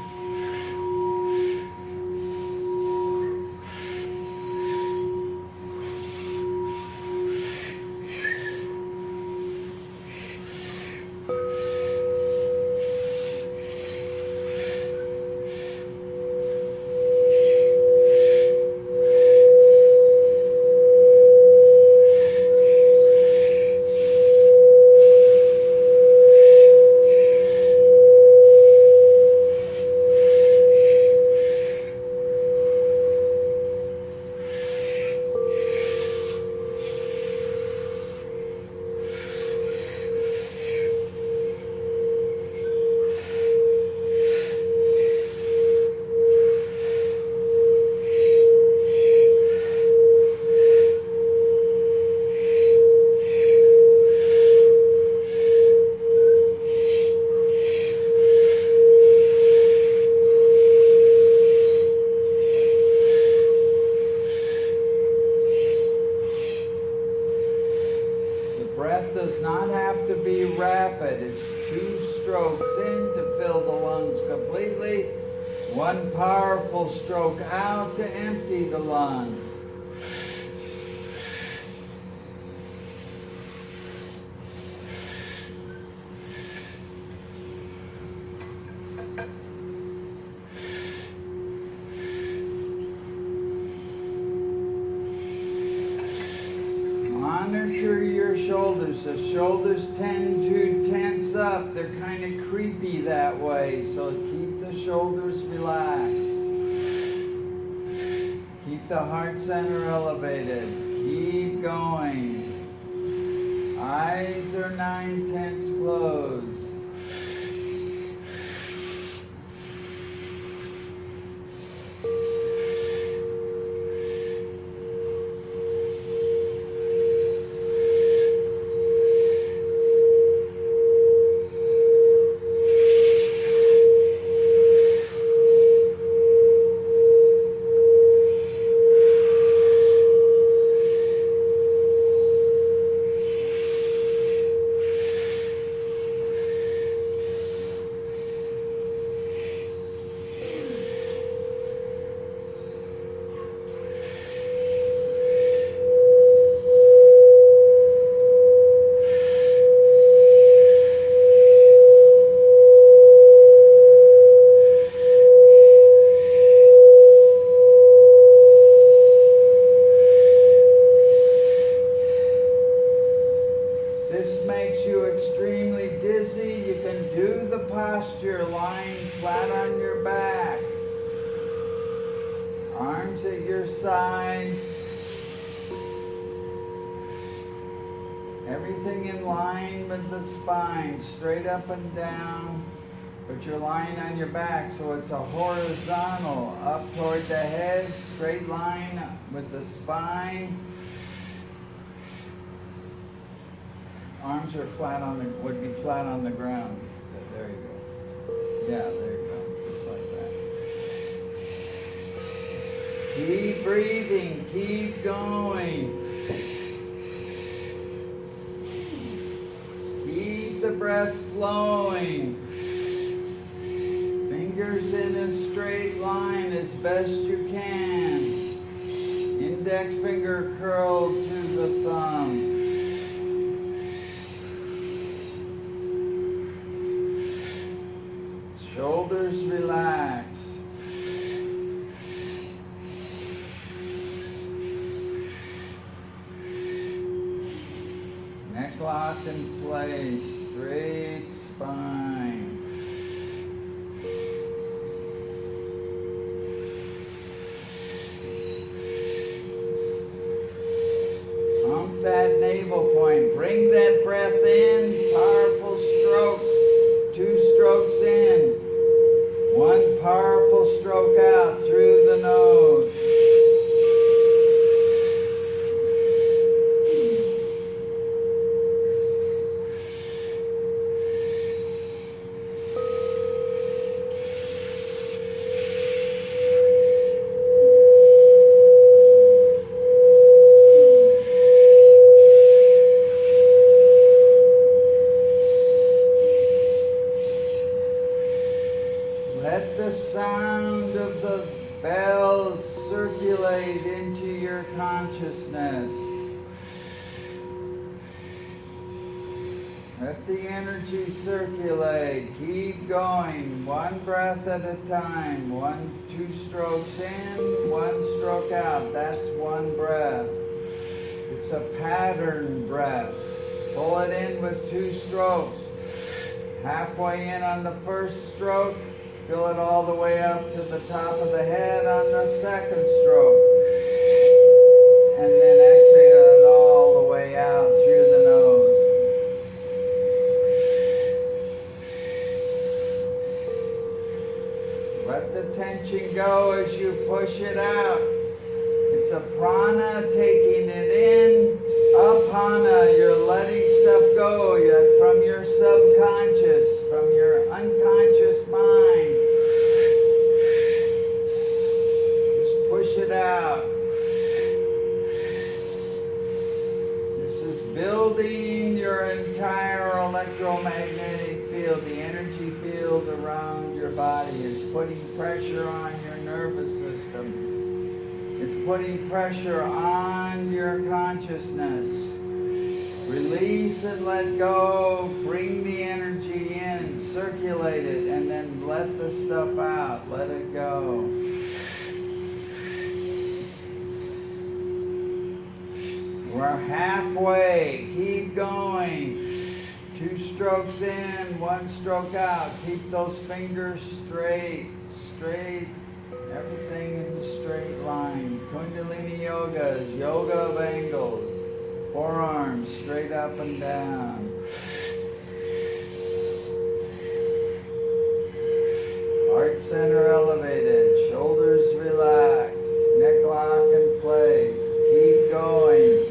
Does not have to be rapid. It's 2 strokes in to fill the lungs completely, 1 powerful stroke out to empty the lungs. Monitor your shoulders. The shoulders tend to tense up. They're kind of creepy that way. So keep the shoulders relaxed. Keep the heart center elevated. Keep going. Eyes are 9/10 closed. Posture lying flat on your back, arms at your sides, everything in line with the spine, straight up and down, but you're lying on your back, so it's a horizontal, up toward the head, straight line with the spine. Arms are flat on the, would be flat on the ground. There you go. Yeah, there you go. Just like that. Keep breathing. Keep going. Keep the breath flowing. Fingers in a straight line as best you can. Index finger curled to the thumb. Shoulders relax. Neck locked in place. Straight spine. Pump that navel point. Bring that breath in, powerful stroke. 2 strokes in. 1 powerful stroke out through the nose. Let the sound of the bells circulate into your consciousness. Let the energy circulate. Keep going. 1 breath at a time. 2 strokes in, 1 stroke out. That's 1 breath. It's a pattern breath. Pull it in with 2 strokes. Halfway in on the first stroke. Fill it all the way up to the top of the head on the second stroke. And then exhale it all the way out through the nose. Let the tension go as you push it out. It's a prana, taking it in. Apana, you're letting stuff go from your subconscious, from your unconscious mind. Just push it out. This is building your entire electromagnetic field, the energy field around your body. It's putting pressure on your nervous system. It's putting pressure on your consciousness. Release and let go. Bring the energy in, circulate it, and then let the stuff out. Let it go. We're halfway. Keep going. 2 strokes in, 1 stroke out. Keep those fingers straight. Everything in a straight line. Kundalini Yoga is yoga of angles. Forearms straight up and down. Heart center elevated. Shoulders relaxed. Neck lock in place. Keep going.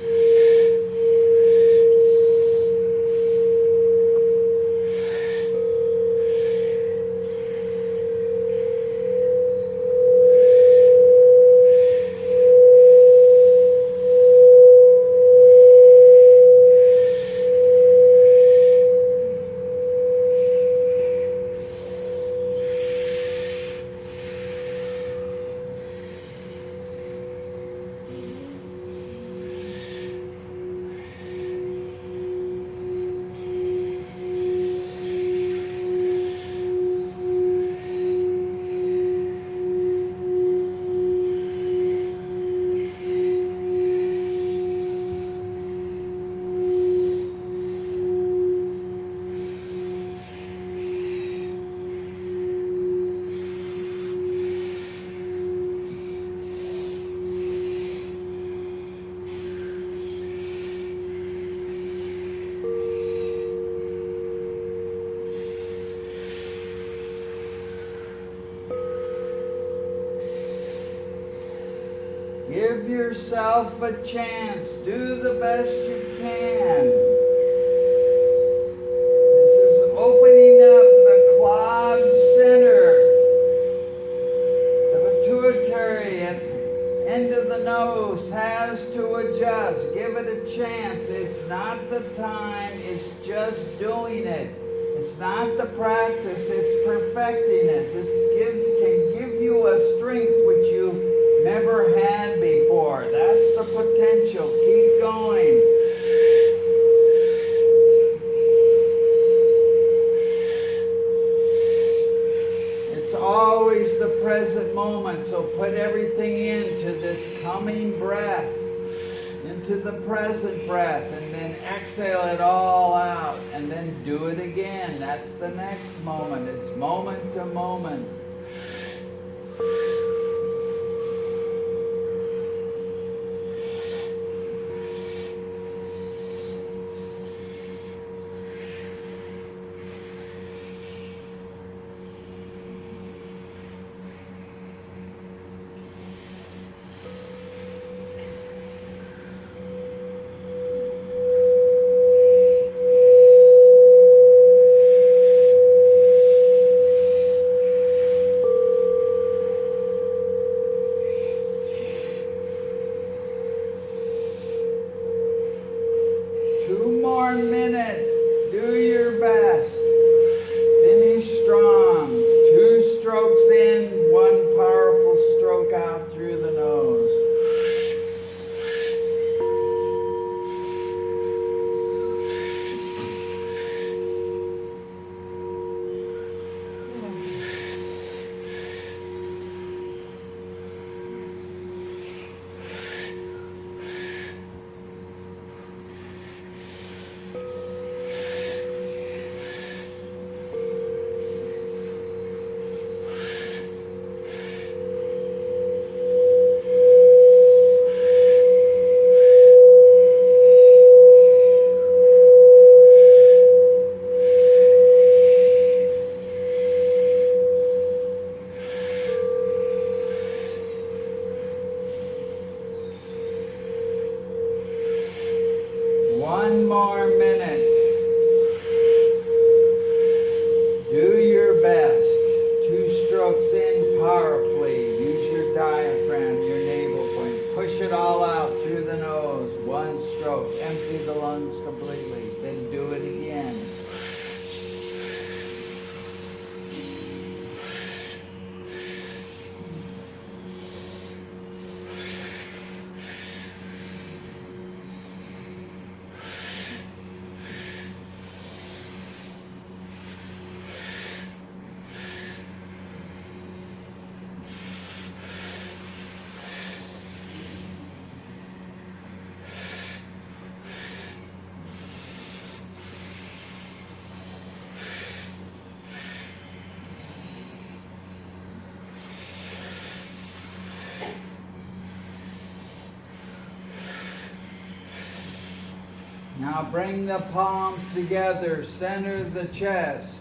Give yourself a chance. Do the best you can. This is opening up the clogged center. The pituitary at the end of the nose has to adjust. Give it a chance. It's not the time. It's just doing it. It's not the practice. It's perfecting it. This can give you a strength which you never had before. That's the potential. Keep going. It's always the present moment, so put everything into this coming breath, into the present breath, and then exhale it all out, and then do it again. That's the next moment. It's moment to moment. more minutes. Do your best. 2 strokes in powerfully. Use your diaphragm, your navel point. Push it all out through the nose. 1 stroke. Empty the lungs completely. Then do it again. Now bring the palms together, center the chest,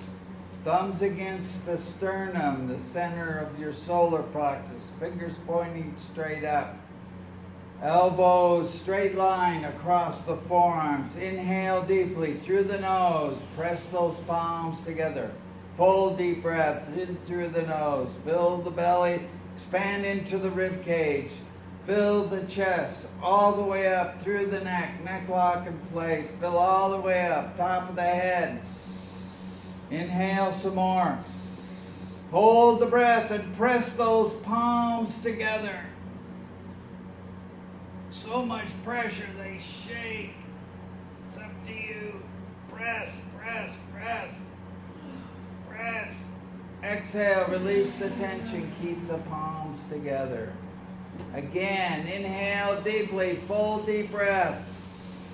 thumbs against the sternum, the center of your solar plexus, fingers pointing straight up, elbows straight line across the forearms. Inhale deeply through the nose, press those palms together. Full deep breath in through the nose, fill the belly, expand into the rib cage. Fill the chest all the way up through the neck, neck lock in place. Fill all the way up, top of the head. Inhale some more. Hold the breath and press those palms together. So much pressure they shake. It's up to you. Press, press, press. Press. Exhale, release the tension. Keep the palms together. Again, inhale deeply, full deep breath.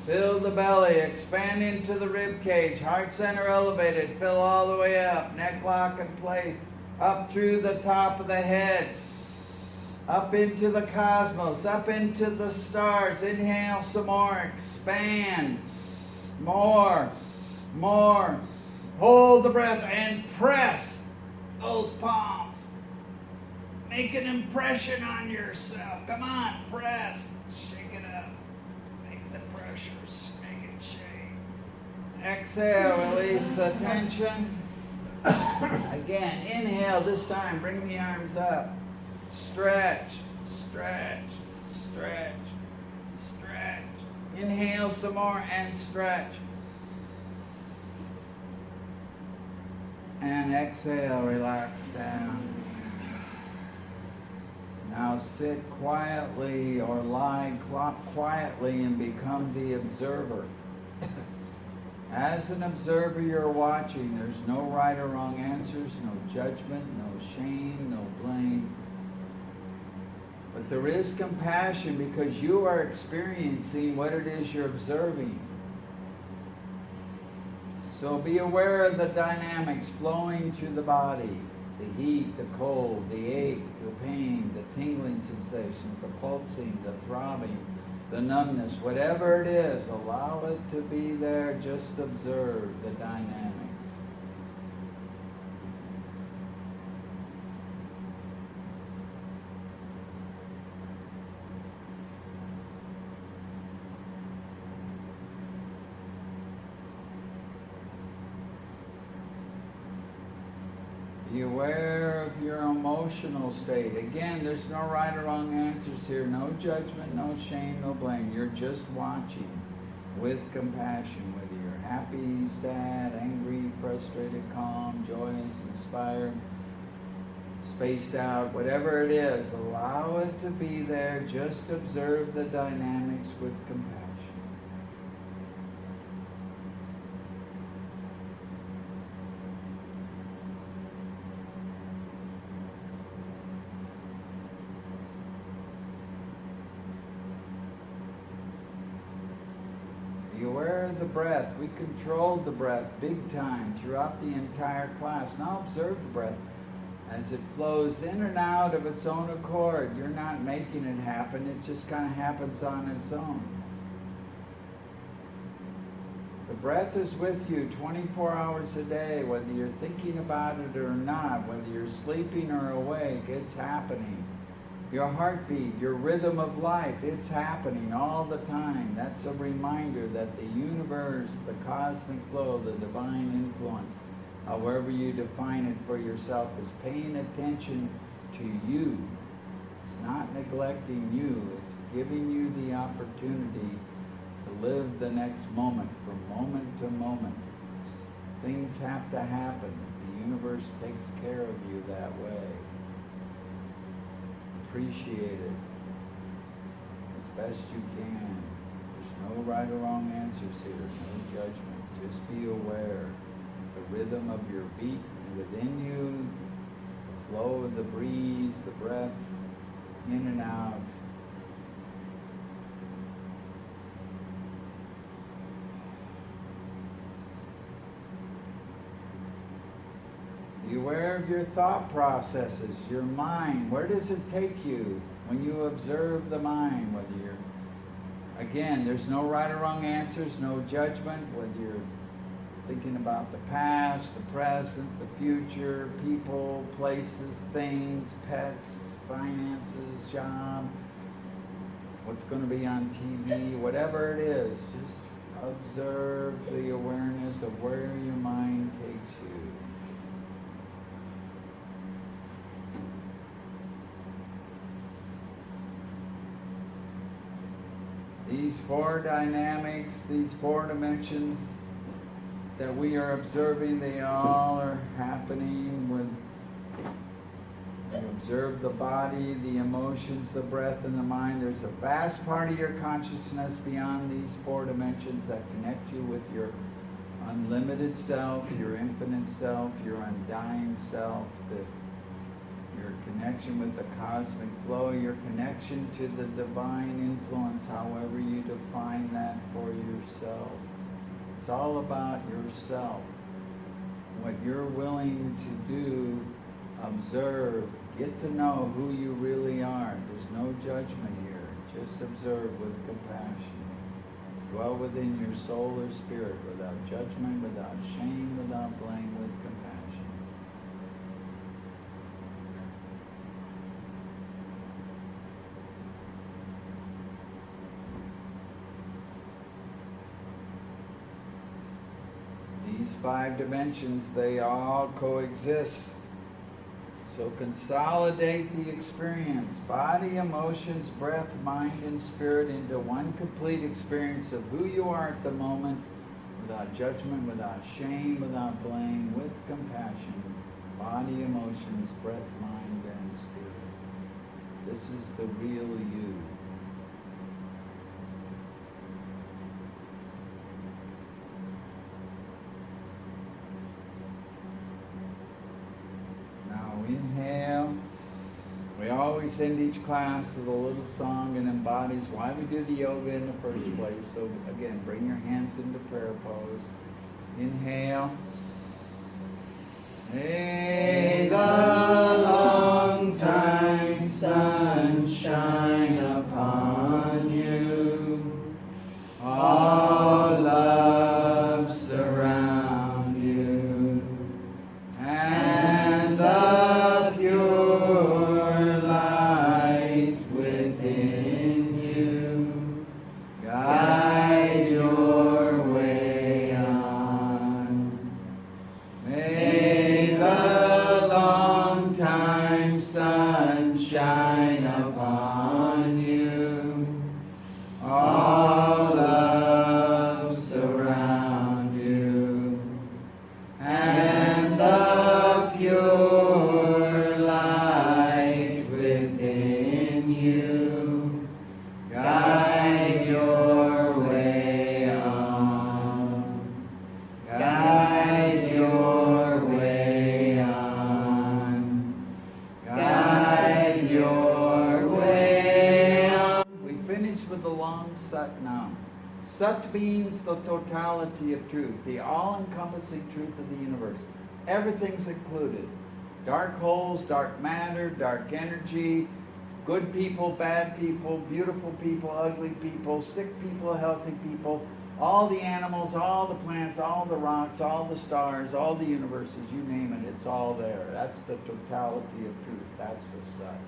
Fill the belly, expand into the rib cage, heart center elevated, fill all the way up, neck lock in place, up through the top of the head, up into the cosmos, up into the stars. Inhale some more, expand, more. Hold the breath and press those palms. Make an impression on yourself. Come on, press. Shake it up. Make the pressure. Make it shake. Exhale, release the tension. Again, inhale this time. Bring the arms up. Stretch, stretch, stretch, stretch. Inhale some more and stretch. And exhale, relax down. Now sit quietly or lie quietly and become the observer. As an observer, you're watching. There's no right or wrong answers, no judgment, no shame, no blame. But there is compassion because you are experiencing what it is you're observing. So be aware of the dynamics flowing through the body. The heat, the cold, the ache, the pain, the tingling sensation, the pulsing, the throbbing, the numbness, whatever it is, allow it to be there. Just observe the dynamics. Be aware of your emotional state. Again, there's no right or wrong answers here. No judgment, no shame, no blame. You're just watching with compassion, whether you're happy, sad, angry, frustrated, calm, joyous, inspired, spaced out, whatever it is. Allow it to be there. Just observe the dynamics with compassion. Be aware of the breath. We controlled the breath big time throughout the entire class. Now observe the breath as it flows in and out of its own accord. You're not making it happen. It just kind of happens on its own. The breath is with you 24 hours a day, whether you're thinking about it or not, whether you're sleeping or awake. It's happening. Your heartbeat, your rhythm of life, it's happening all the time. That's a reminder that the universe, the cosmic flow, the divine influence, however you define it for yourself, is paying attention to you. It's not neglecting you. It's giving you the opportunity to live the next moment, from moment to moment. Things have to happen. The universe takes care of you that way. Appreciate it as best you can. There's no right or wrong answers here, no judgment. Just be aware. The rhythm of your beat within you, the flow of the breeze, the breath in and out. Be aware of your thought processes, your mind. Where does it take you when you observe the mind? Whether you're, again, there's no right or wrong answers, no judgment. Whether you're thinking about the past, the present, the future, people, places, things, pets, finances, job, what's going to be on TV, whatever it is, just observe the awareness of where your mind takes you. These four dynamics, these four dimensions that we are observing, they all are happening with, you observe the body, the emotions, the breath, and the mind. There's a vast part of your consciousness beyond these four dimensions that connect you with your unlimited self, your infinite self, your undying self, your connection with the cosmic flow, your connection to the divine influence, however you define that for yourself. It's all about yourself. What you're willing to do, observe, get to know who you really are. There's no judgment here. Just observe with compassion. Dwell within your soul or spirit without judgment, without shame, without blame, with compassion. These five dimensions, they all coexist. So consolidate the experience, body, emotions, breath, mind, and spirit into one complete experience of who you are at the moment, without judgment, without shame, without blame, with compassion. Body, emotions, breath, mind, and spirit. This is the real you. Inhale. We always end each class with a little song and embodies why we do the yoga in the first place. So again, bring your hands into prayer pose. Inhale. May the long time sun shine upon you. All love surround you. And the pure light within you guide your way on. May the long time sun shine upon you. All love surround you. And the pure light within you guide your way on. Guide your way on. Guide your way on. We finish with the long Sat Nam. Sat means the totality of truth, the all-encompassing truth of the universe. Everything's included. Dark holes, dark matter, dark energy, good people, bad people, beautiful people, ugly people, sick people, healthy people, all the animals, all the plants, all the rocks, all the stars, all the universes, you name it, it's all there. That's the totality of truth. That's the Sat.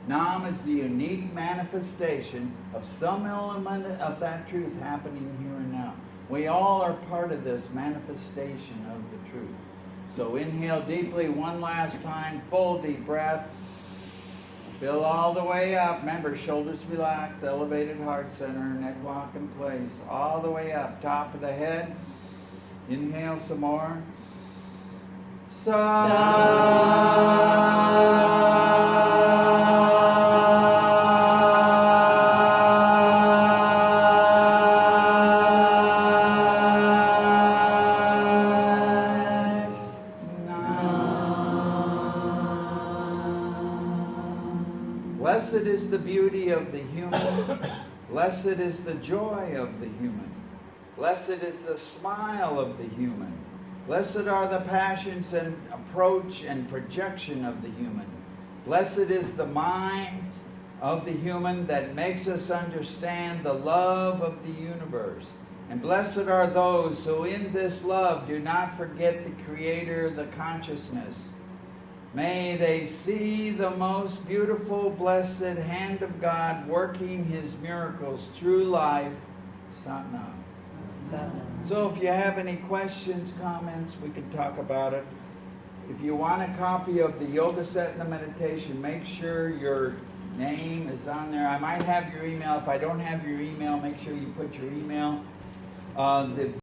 Nam is the unique manifestation of some element of that truth happening here and now. We all are part of this manifestation of the truth. So inhale deeply one last time, full deep breath. Fill all the way up. Remember, shoulders relaxed, elevated heart center, neck lock in place. All the way up, top of the head. Inhale some more. Blessed is the beauty of the human. Blessed is the joy of the human. Blessed is the smile of the human. Blessed are the passions and approach and projection of the human. Blessed is the mind of the human that makes us understand the love of the universe. And blessed are those who in this love do not forget the Creator, the consciousness. May they see the most beautiful, blessed hand of God working His miracles through life. Satnam. So if you have any questions, comments, we can talk about it. If you want a copy of the yoga set and the meditation, make sure your name is on there. I might have your email. If I don't have your email, make sure you put your email. The